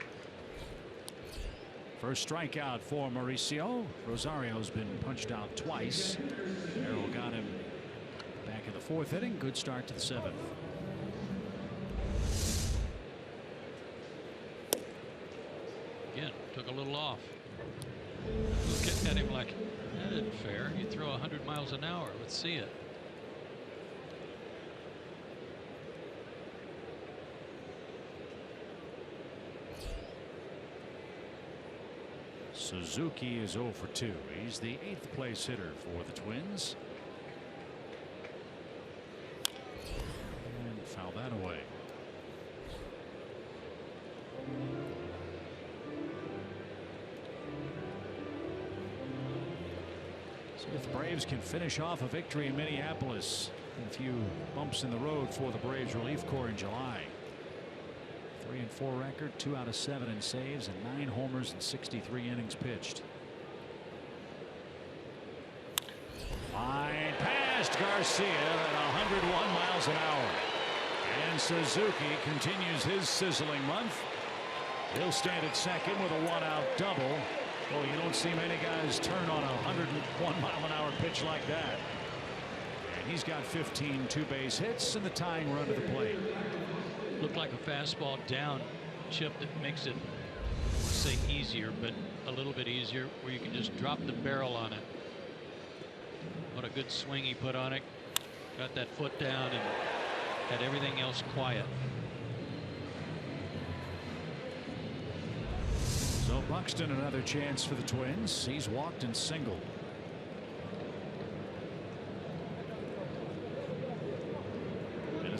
First strikeout for Mauricio. Rosario's been punched out twice. Harrell got him back in the 4th inning. Good start to the 7th. Again, took a little off. Looking at him like, that isn't fair. You throw 100 miles an hour. Let's see it. Suzuki is 0 for 2. He's the 8th place hitter for the Twins. And foul that away. So if the Braves can finish off a victory in Minneapolis, a few bumps in the road for the Braves relief corps in July. 3-4 record, 2 out of 7 in saves, and 9 homers and 63 innings pitched. Line past Garcia at 101 miles an hour. And Suzuki continues his sizzling month. He'll stand at second with a 1-out double. Well, you don't see many guys turn on a 101 mile an hour pitch like that. And he's got 15 two-base hits and the tying run to the plate. Looked like a fastball down chip that makes it, I won't say easier, but a little bit easier, where you can just drop the barrel on it. What a good swing he put on it. Got that foot down and had everything else quiet. So Buxton, another chance for the Twins. He's walked and singled.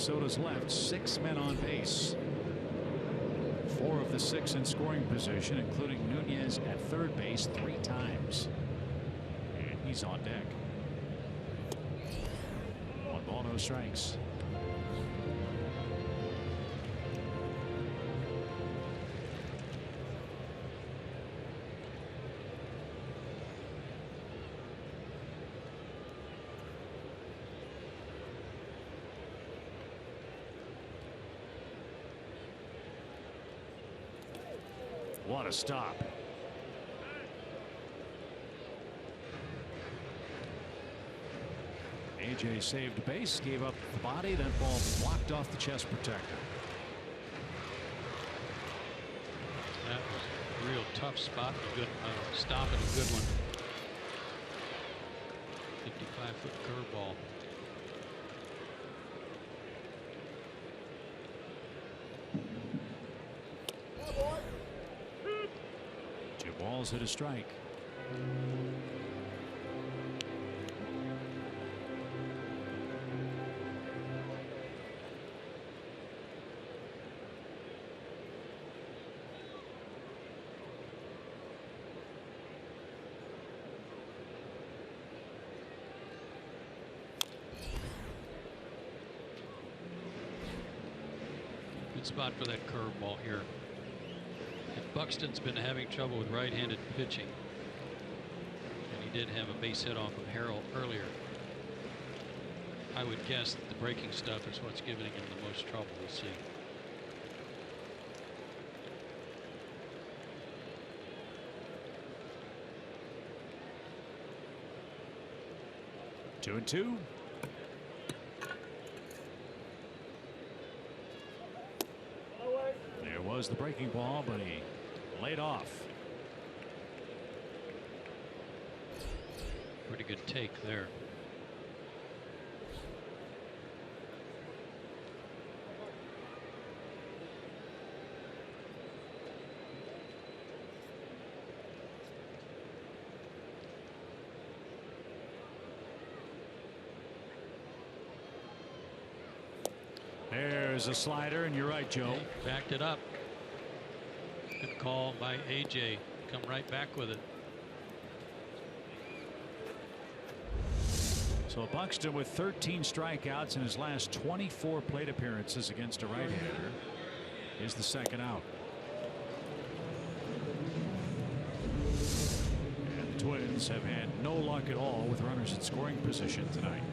Minnesota's left 6 men on base. 4 of the 6 in scoring position, including Nunez at third base 3 times. And he's on deck. 1 ball, no strikes. What a stop. AJ saved base, gave up the body, then ball blocked off the chest protector. That was a real tough spot, a good stop and a good one. 55-foot curveball. Balls hit a strike. Good spot for that curveball here. Buxton's been having trouble with right-handed pitching, and he did have a base hit off of Harrell earlier. I would guess that the breaking stuff is what's giving him the most trouble. We'll see. Two and two. There was the breaking ball, but he laid off. Pretty good take there. There's a slider, and you're right, Joe. Backed it up. Good call by AJ. Come right back with it. So Buxton with 13 strikeouts in his last 24 plate appearances against a right-hander is the second out. And the Twins have had no luck at all with runners in scoring position tonight.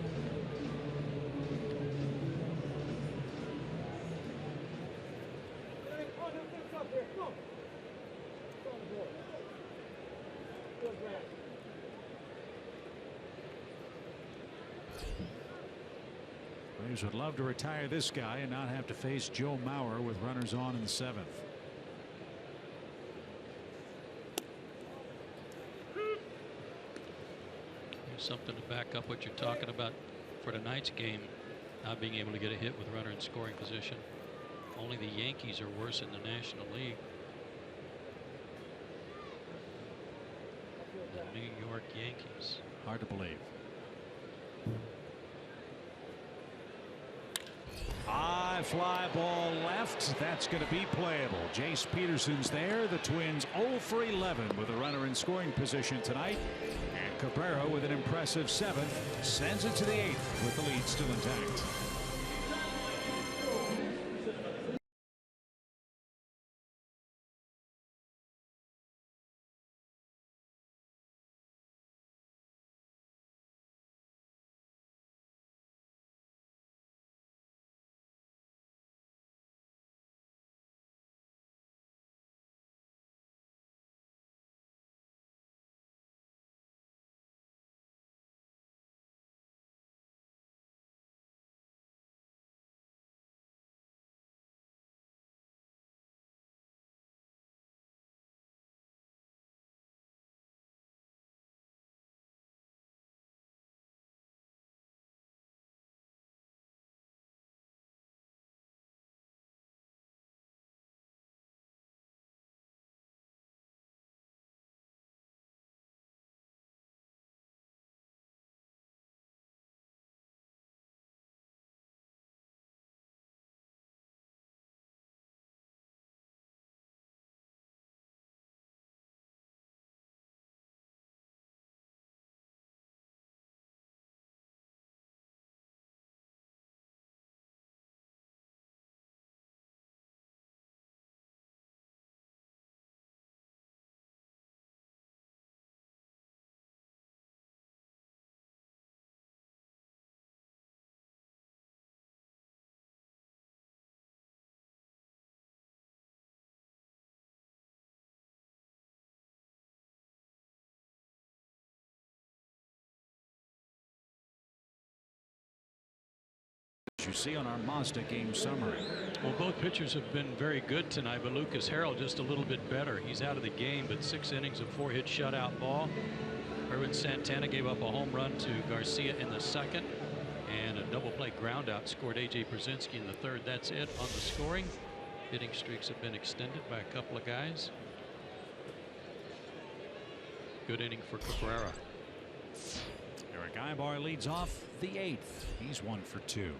Braves would love to retire this guy and not have to face Joe Mauer with runners on in the 7th. Here's something to back up what you're talking about for tonight's game, not being able to get a hit with runner in scoring position. Only the Yankees are worse in the National League. The New York Yankees. Hard to believe. High fly ball left. That's going to be playable. Jace Peterson's there. The Twins 0 for 11 with a runner in scoring position tonight. And Cabrera with an impressive 7th sends it to the 8th with the lead still intact. see on our Mazda game summary. Well, both pitchers have been very good tonight, but Lucas Harrell just a little bit better. He's out of the game, but 6 innings of 4-hit shutout ball. Erwin Santana gave up a home run to Garcia in the second, and a double play ground out scored A.J. Brzezinski in the third. That's it on the scoring. Hitting streaks have been extended by a couple of guys. Good inning for Cabrera. Eric Ibar leads off the 8th. He's 1 for 2. And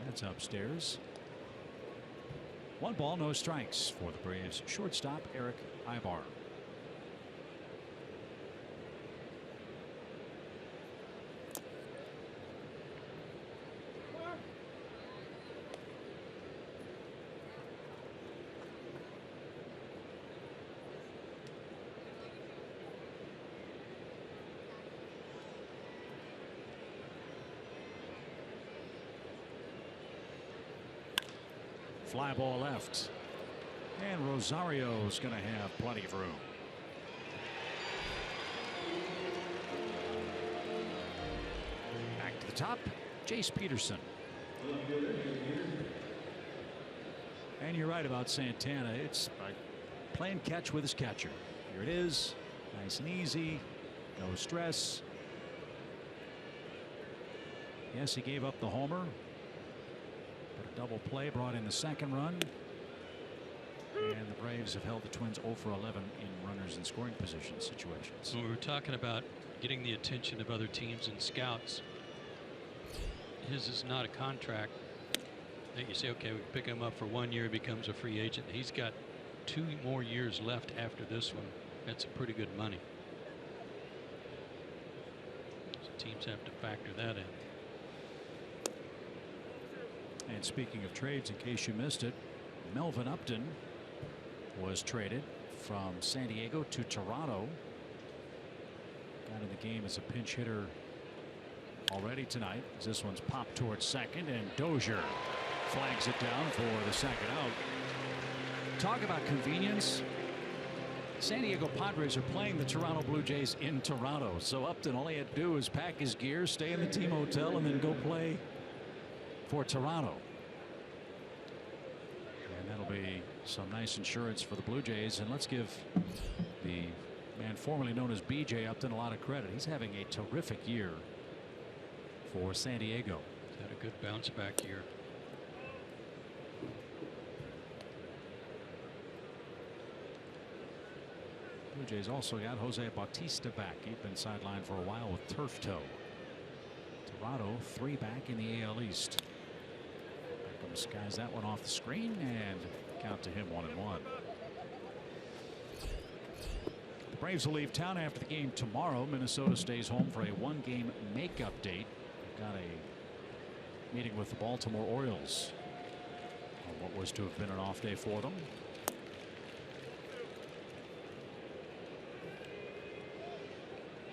that's upstairs. 1 ball, no strikes for the Braves shortstop Eric Ibar. Fly ball left, and Rosario's going to have plenty of room. Back to the top, Jace Peterson. And you're right about Santana. It's like playing catch with his catcher. Here it is, nice and easy, no stress. Yes, he gave up the homer. But a double play brought in the second run. And the Braves have held the Twins 0 for 11 in runners in scoring position situations. When we were talking about getting the attention of other teams and scouts, his is not a contract that you say, okay, we pick him up for 1 year, he becomes a free agent. He's got 2 more years left after this one. That's pretty good money. So teams have to factor that in. And speaking of trades, in case you missed it, Melvin Upton was traded from San Diego to Toronto. Got in the game as a pinch hitter already tonight. This one's popped towards second, and Dozier flags it down for the second out. Talk about convenience. San Diego Padres are playing the Toronto Blue Jays in Toronto, so Upton all he had to do was pack his gear, stay in the team hotel, and then go play for Toronto. And that'll be some nice insurance for the Blue Jays. And let's give the man formerly known as BJ Upton a lot of credit. He's having a terrific year for San Diego. He's had a good bounce back year. Blue Jays also got Jose Bautista back. He'd been sidelined for a while with turf toe. Toronto 3 back in the AL East. Skies that one off the screen and count to him 1-1. The Braves will leave town after the game tomorrow. Minnesota stays home for a 1-game makeup date. We've got a meeting with the Baltimore Orioles on what was to have been an off day for them.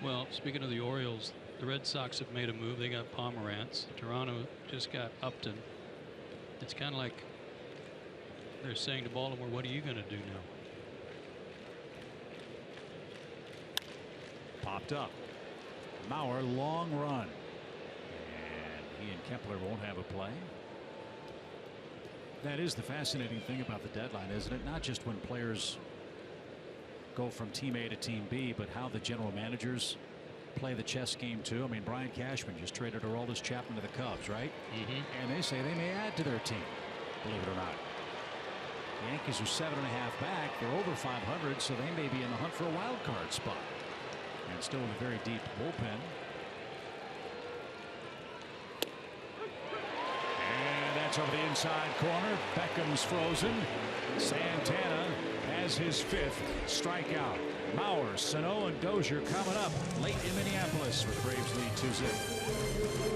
Well, speaking of the Orioles, the Red Sox have made a move. They got Pomerantz. Toronto just got Upton. It's kind of like they're saying to Baltimore, what are you going to do now? Popped up. Mauer, long run. And he and Kepler won't have a play. That is the fascinating thing about the deadline, isn't it? Not just when players go from team A to team B, but how the general managers play the chess game too. I mean, Brian Cashman just traded Aroldis Chapman to the Cubs, right? And they say they may add to their team, believe it or not. The Yankees are 7.5 back. They're over 500, so they may be in the hunt for a wild card spot. And still in a very deep bullpen. And that's over the inside corner. Beckham's frozen. Santana has his 5th strikeout. Mauer, Sano, and Dozier coming up late in Minneapolis with Braves lead 2-0.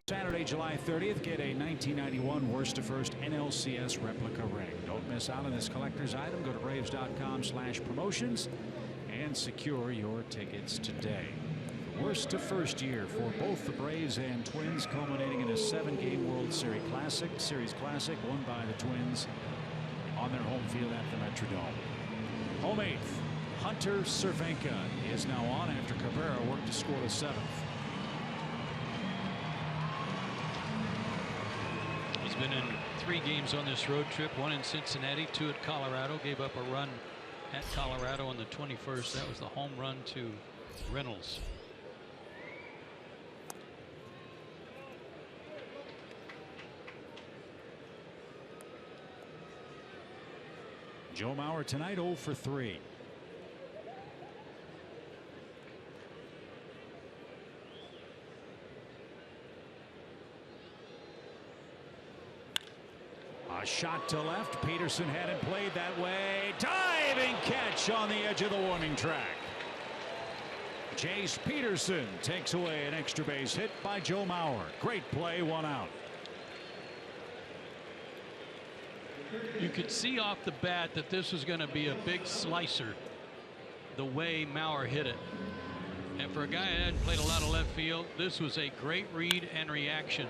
Saturday, July 30th, get a 1991 Worst to First NLCS replica ring. Don't miss out on this collector's item. Go to Braves.com/promotions and secure your tickets today. The Worst to First year for both the Braves and Twins, culminating in a 7-game World Series Classic won by the Twins on their home field at the Metrodome. Home eighth, Hunter Cervenka is now on after Cabrera worked to score the 7th. He's been in 3 games on this road trip, 1 in Cincinnati, 2 at Colorado. Gave up a run at Colorado on the 21st. That was the home run to Reynolds. Joe Mauer tonight 0 for 3. A shot to left. Peterson hadn't played that way. Diving catch on the edge of the warning track. Jace Peterson takes away an extra base hit by Joe Mauer. Great play, 1 out. You could see off the bat that this was going to be a big slicer, the way Mauer hit it. And for a guy that hadn't played a lot of left field, this was a great read and reaction.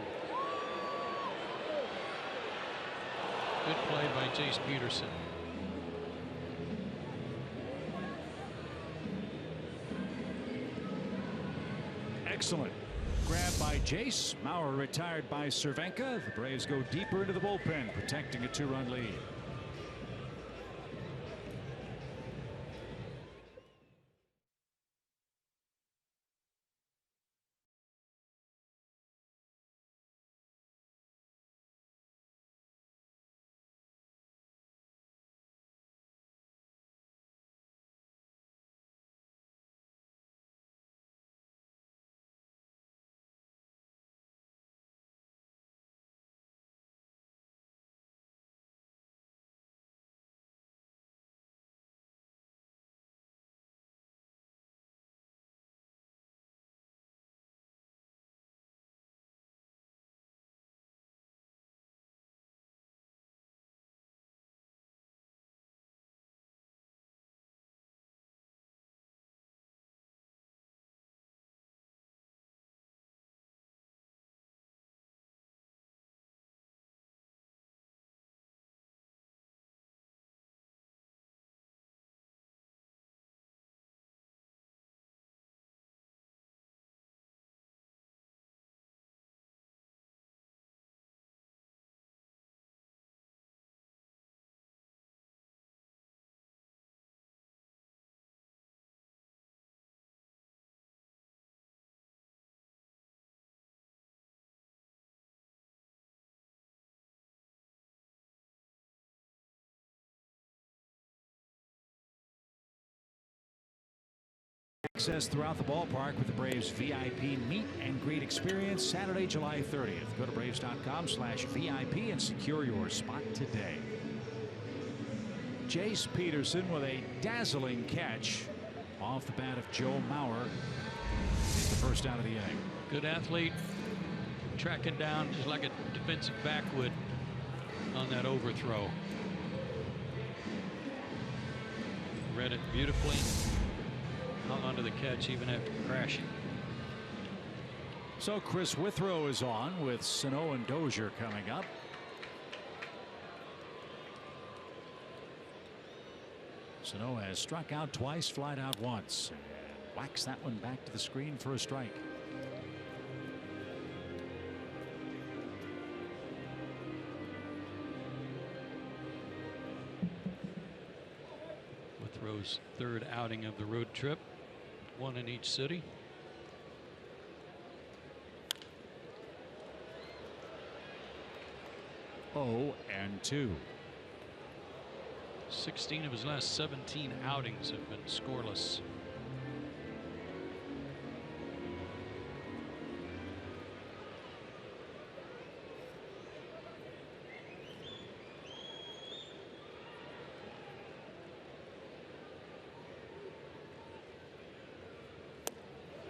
Good play by Jace Peterson. Excellent grab by Jace. Mauer retired by Cervenka. The Braves go deeper into the bullpen, protecting a 2-run lead. Access throughout the ballpark with the Braves VIP meet and greet experience Saturday, July 30th. Go to Braves.com/VIP and secure your spot today. Jace Peterson with a dazzling catch off the bat of Joe Mauer. The first out of the inning. Good athlete, tracking down just like a defensive back would on that overthrow. Read it beautifully. Hung onto the catch even after crashing. So Chris Withrow is on with Sano and Dozier coming up. Sano has struck out twice, flied out once, and whacks that one back to the screen for a strike. Withrow's 3rd outing of the road trip, 1 in each city. Oh, and 2. 16 of his last 17 outings have been scoreless.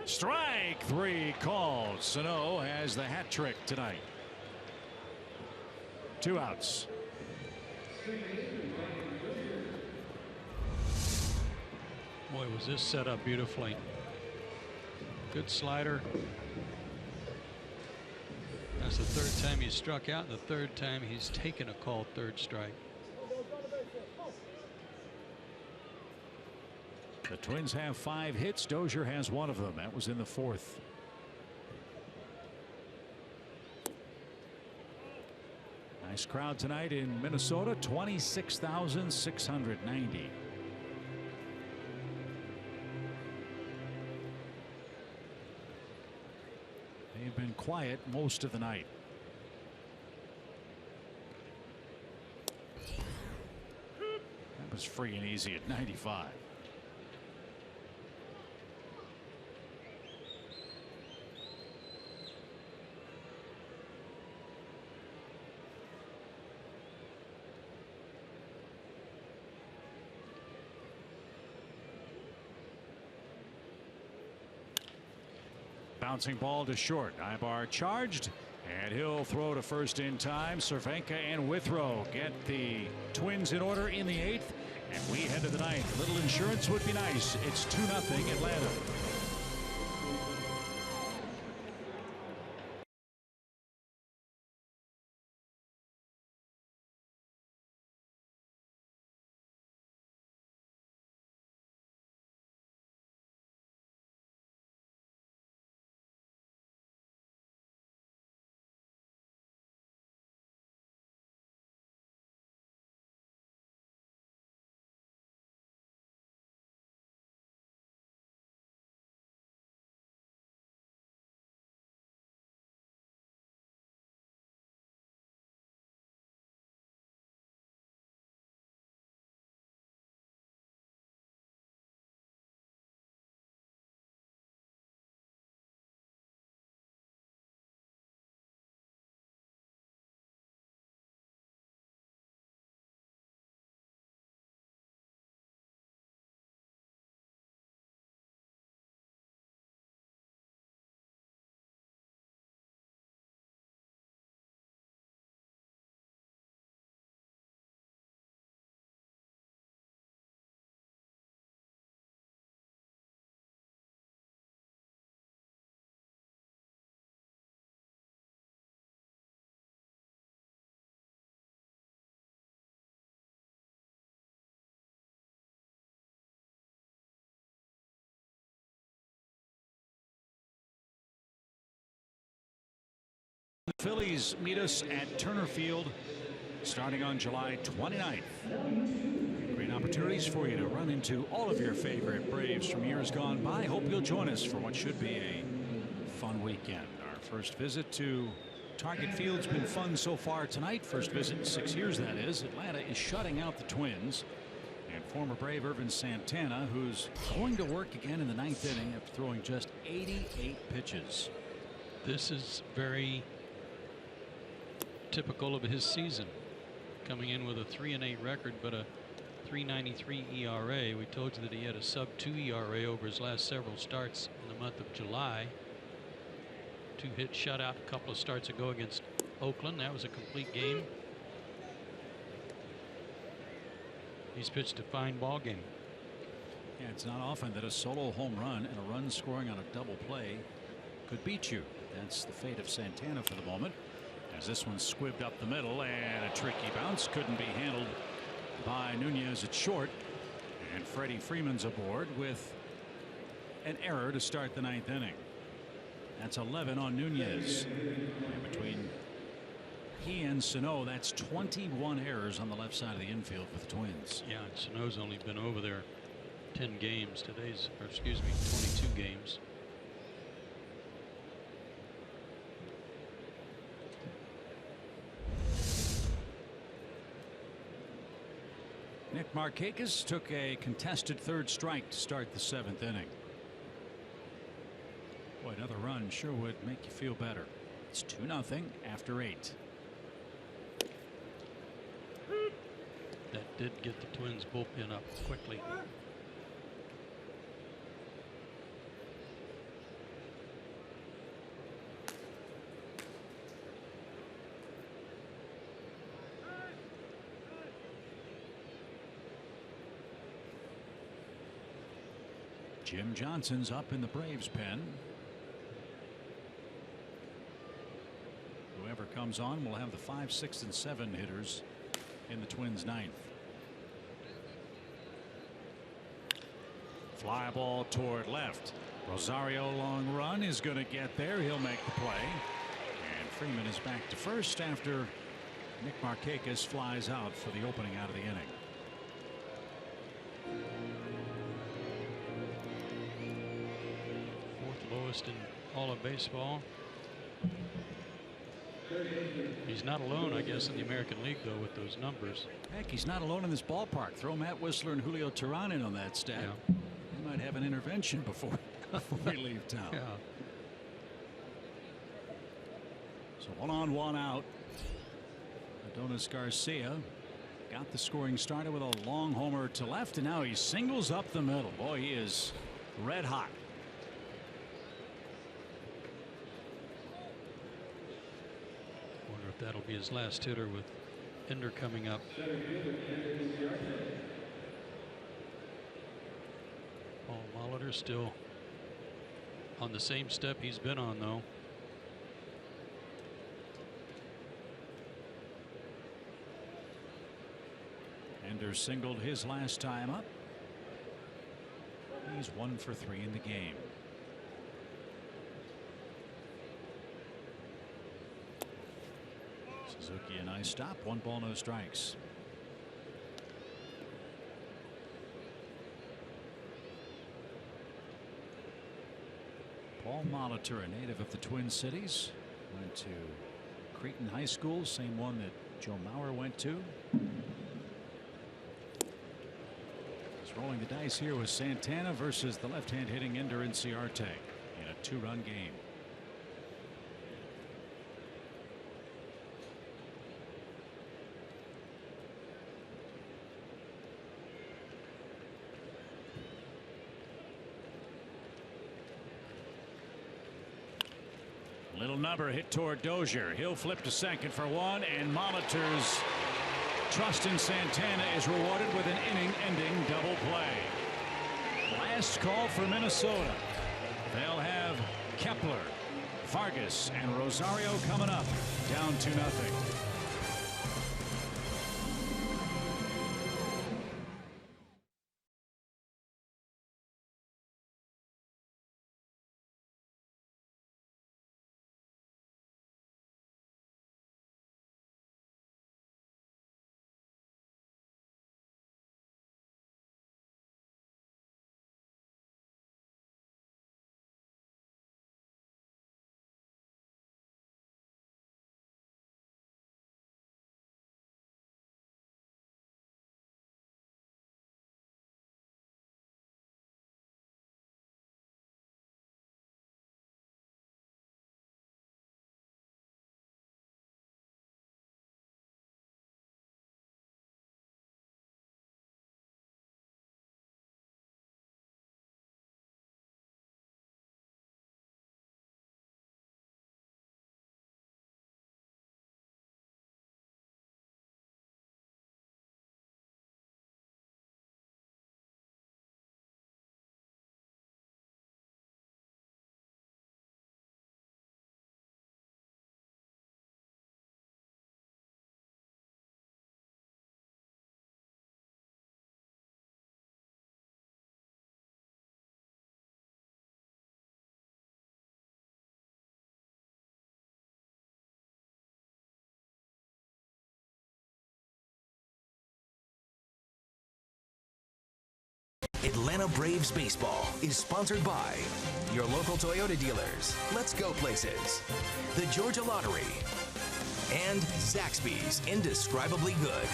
Strike 3 called. Sano has the hat trick tonight. 2 outs. Boy, was this set up beautifully. Good slider. That's the 3rd time he's struck out, and the 3rd time he's taken a called 3rd strike. The Twins have 5 hits. Dozier has 1 of them. That was in the 4th. Nice crowd tonight in Minnesota. 26,690. They've been quiet most of the night. That was free and easy at 95. Bouncing ball to short. Ibar charged, and he'll throw to first in time. Cervenka and Withrow get the Twins in order in the 8th, and we head to the 9th. A little insurance would be nice. It's 2-0 Atlanta. The Phillies meet us at Turner Field starting on July 29th. Great opportunities for you to run into all of your favorite Braves from years gone by. Hope you'll join us for what should be a fun weekend. Our first visit to Target Field's been fun so far tonight. First visit in 6 years, that is. Atlanta is shutting out the Twins. And former Brave Ervin Santana, who's going to work again in the 9th inning after throwing just 88 pitches. This is very typical of his season, coming in with a 3-8 record but a 3.93 ERA. We told you that he had a sub-2 ERA over his last several starts in the month of July. 2-hit shutout a couple of starts ago against Oakland. That was a complete game. He's pitched a fine ball game. Yeah, it's not often that a solo home run and a run scoring on a double play could beat you. That's the fate of Santana for the moment, as this one squibbed up the middle, and a tricky bounce couldn't be handled by Nunez at short, and Freddie Freeman's aboard with an error to start the 9th inning. That's 11 on Nunez. And between he and Sano, that's 21 errors on the left side of the infield for the Twins. Yeah, and Sano's only been over there 10 games. Today's, or excuse me, 22 games. Nick Markakis took a contested 3rd strike to start the 7th inning. Boy, another run sure would make you feel better. It's 2-0 after 8. That did get the Twins bullpen up quickly. Jim Johnson's up in the Braves pen. Whoever comes on will have the 5, 6, and 7 hitters in the Twins' ninth. Fly ball toward left. Rosario long run is going to get there. He'll make the play. And Freeman is back to first after Nick Markakis flies out for the opening out of the inning. Fourth lowest in all of baseball. He's not alone, I guess, in the American League, though, with those numbers. Heck, he's not alone in this ballpark. Throw Matt Whistler and Julio Teheran in on that stat. Yeah. They might have an intervention before we leave town. Yeah. So 1 on 1 out. Adonis Garcia got the scoring started with a long homer to left, and now he singles up the middle. Boy, he is red hot. Wonder if that'll be his last hitter with Ender coming up. Paul Molitor still on the same step he's been on, though. Ender singled his last time up. He's 1 for 3 in the game. Suzuki a nice stop. 1 ball, no strikes. Paul Molitor, a native of the Twin Cities, went to Cretin High School, same one that Joe Mauer went to. He's rolling the dice here with Santana versus the left-hand hitting Ender Inciarte in a 2-run game. Little number hit toward Dozier. He'll flip to second for 1, and Molitor's trust in Santana is rewarded with an inning-ending double play. Last call for Minnesota. They'll have Kepler, Vargas, and Rosario coming up, down 2-0. Atlanta Braves baseball is sponsored by your local Toyota dealers, Let's Go Places, the Georgia Lottery, and Zaxby's Indescribably Good.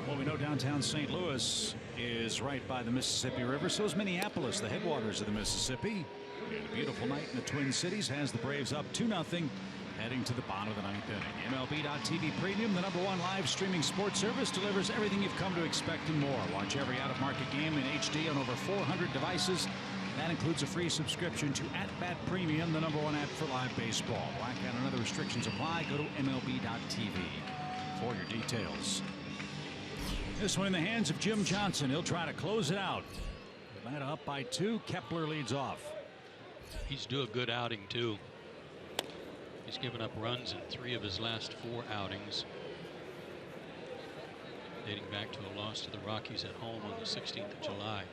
Well, we know downtown St. Louis is right by the Mississippi River. So is Minneapolis, the headwaters of the Mississippi. And a beautiful night in the Twin Cities has the Braves up 2-0. Heading to the bottom of the 9th inning. MLB.TV Premium, the #1 live streaming sports service, delivers everything you've come to expect and more. Watch every out-of-market game in HD on over 400 devices. That includes a free subscription to @Bat Premium, the #1 app for live baseball. Blackout and other restrictions apply. Go to MLB.TV for your details. This one in the hands of Jim Johnson. He'll try to close it out. Atlanta up by 2. Kepler leads off. He's due a good outing too. He's given up runs in 3 of his last 4 outings, dating back to a loss to the Rockies at home on the 16th of July.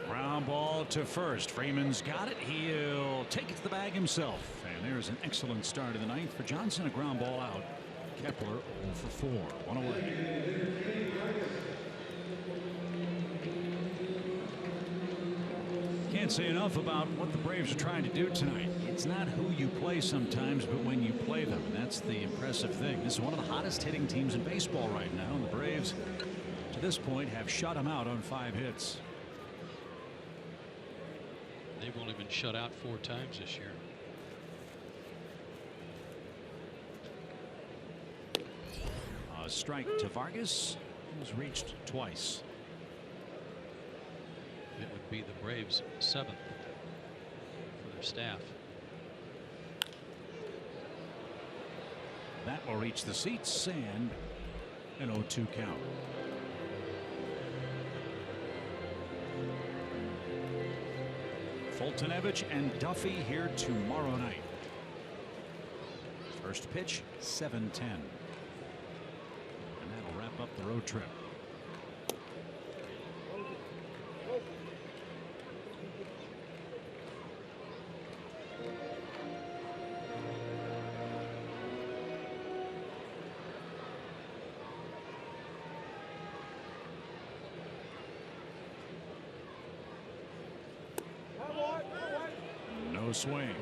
Ground ball to first. Freeman's got it. He'll take it to the bag himself. And there's an excellent start of the 9th for Johnson. A ground ball out. Kepler 0 for 4. 1 away. Can't say enough about what the Braves are trying to do tonight. It's not who you play sometimes, but when you play them. And that's the impressive thing. This is one of the hottest hitting teams in baseball right now. And the Braves, to this point, have shut them out on 5 hits. They've only been shut out 4 times this year. A strike to Vargas, who's reached twice. It would be the Braves' 7th for their staff. That will reach the seats and an 0-2 count. Fultonevich and Duffy here tomorrow night. First pitch 7:10. And that'll wrap up the road trip. No swing.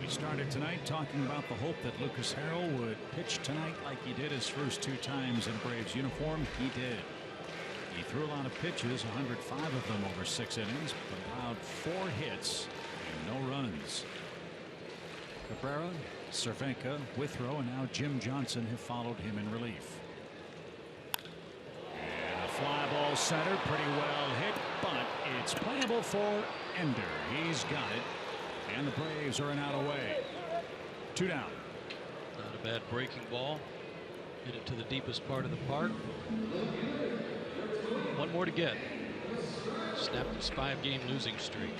We started tonight talking about the hope that Lucas Harrell would pitch tonight like he did his first 2 times in a Braves uniform. He did. He threw a lot of pitches, 105 of them over 6 innings, but allowed 4 hits and no runs. Cabrera, Cervenka, Withrow, and now Jim Johnson have followed him in relief. And a fly ball center, pretty well hit, but it's playable for Ender. He's got it, and the Braves are an out away. 2 down. Not a bad breaking ball. Hit it to the deepest part of the park. 1 more to get. Snapped his 5-game losing streak.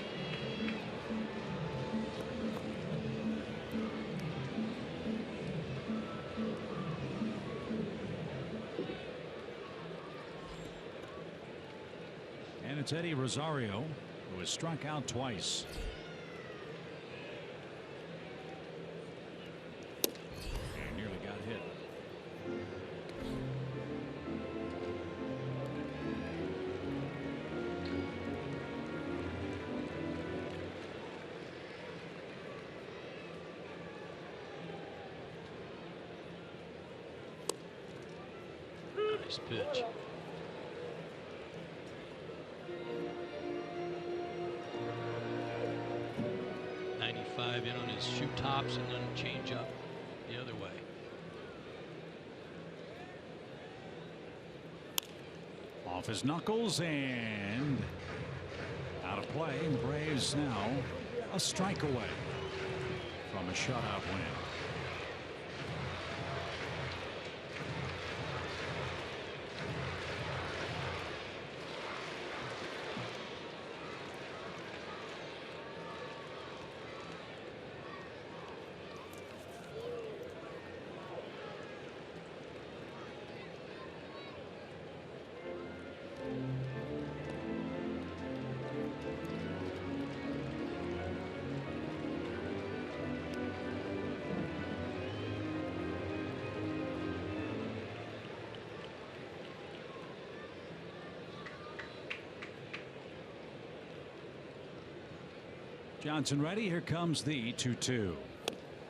And it's Eddie Rosario, who has struck out twice. And nearly got hit. Nice pitch. In on his shoe tops and then change up the other way. Off his knuckles and out of play. And Braves now a strike away from a shutout win. Johnson ready. Here comes the 2-2.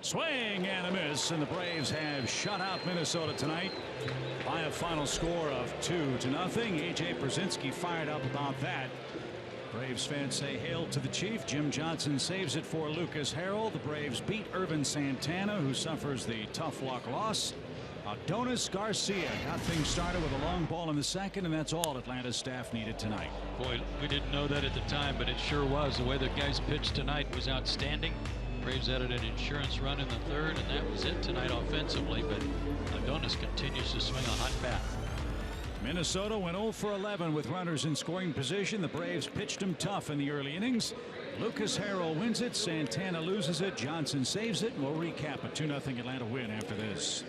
Swing and a miss, and the Braves have shut out Minnesota tonight by a final score of 2-0. A.J. Pierzynski fired up about that. Braves fans say hail to the Chief. Jim Johnson saves it for Lucas Harrell. The Braves beat Irvin Santana, who suffers the tough luck loss. Adonis Garcia got things started with a long ball in the second, and that's all Atlanta's staff needed tonight. Boy, we didn't know that at the time, but it sure was. The way the guys pitched tonight was outstanding. Braves added an insurance run in the third, and that was it tonight offensively, but Adonis continues to swing a hot bat. Minnesota went 0 for 11 with runners in scoring position. The Braves pitched them tough in the early innings. Lucas Harrell wins it. Santana loses it. Johnson saves it. We'll recap a 2-0 Atlanta win after this.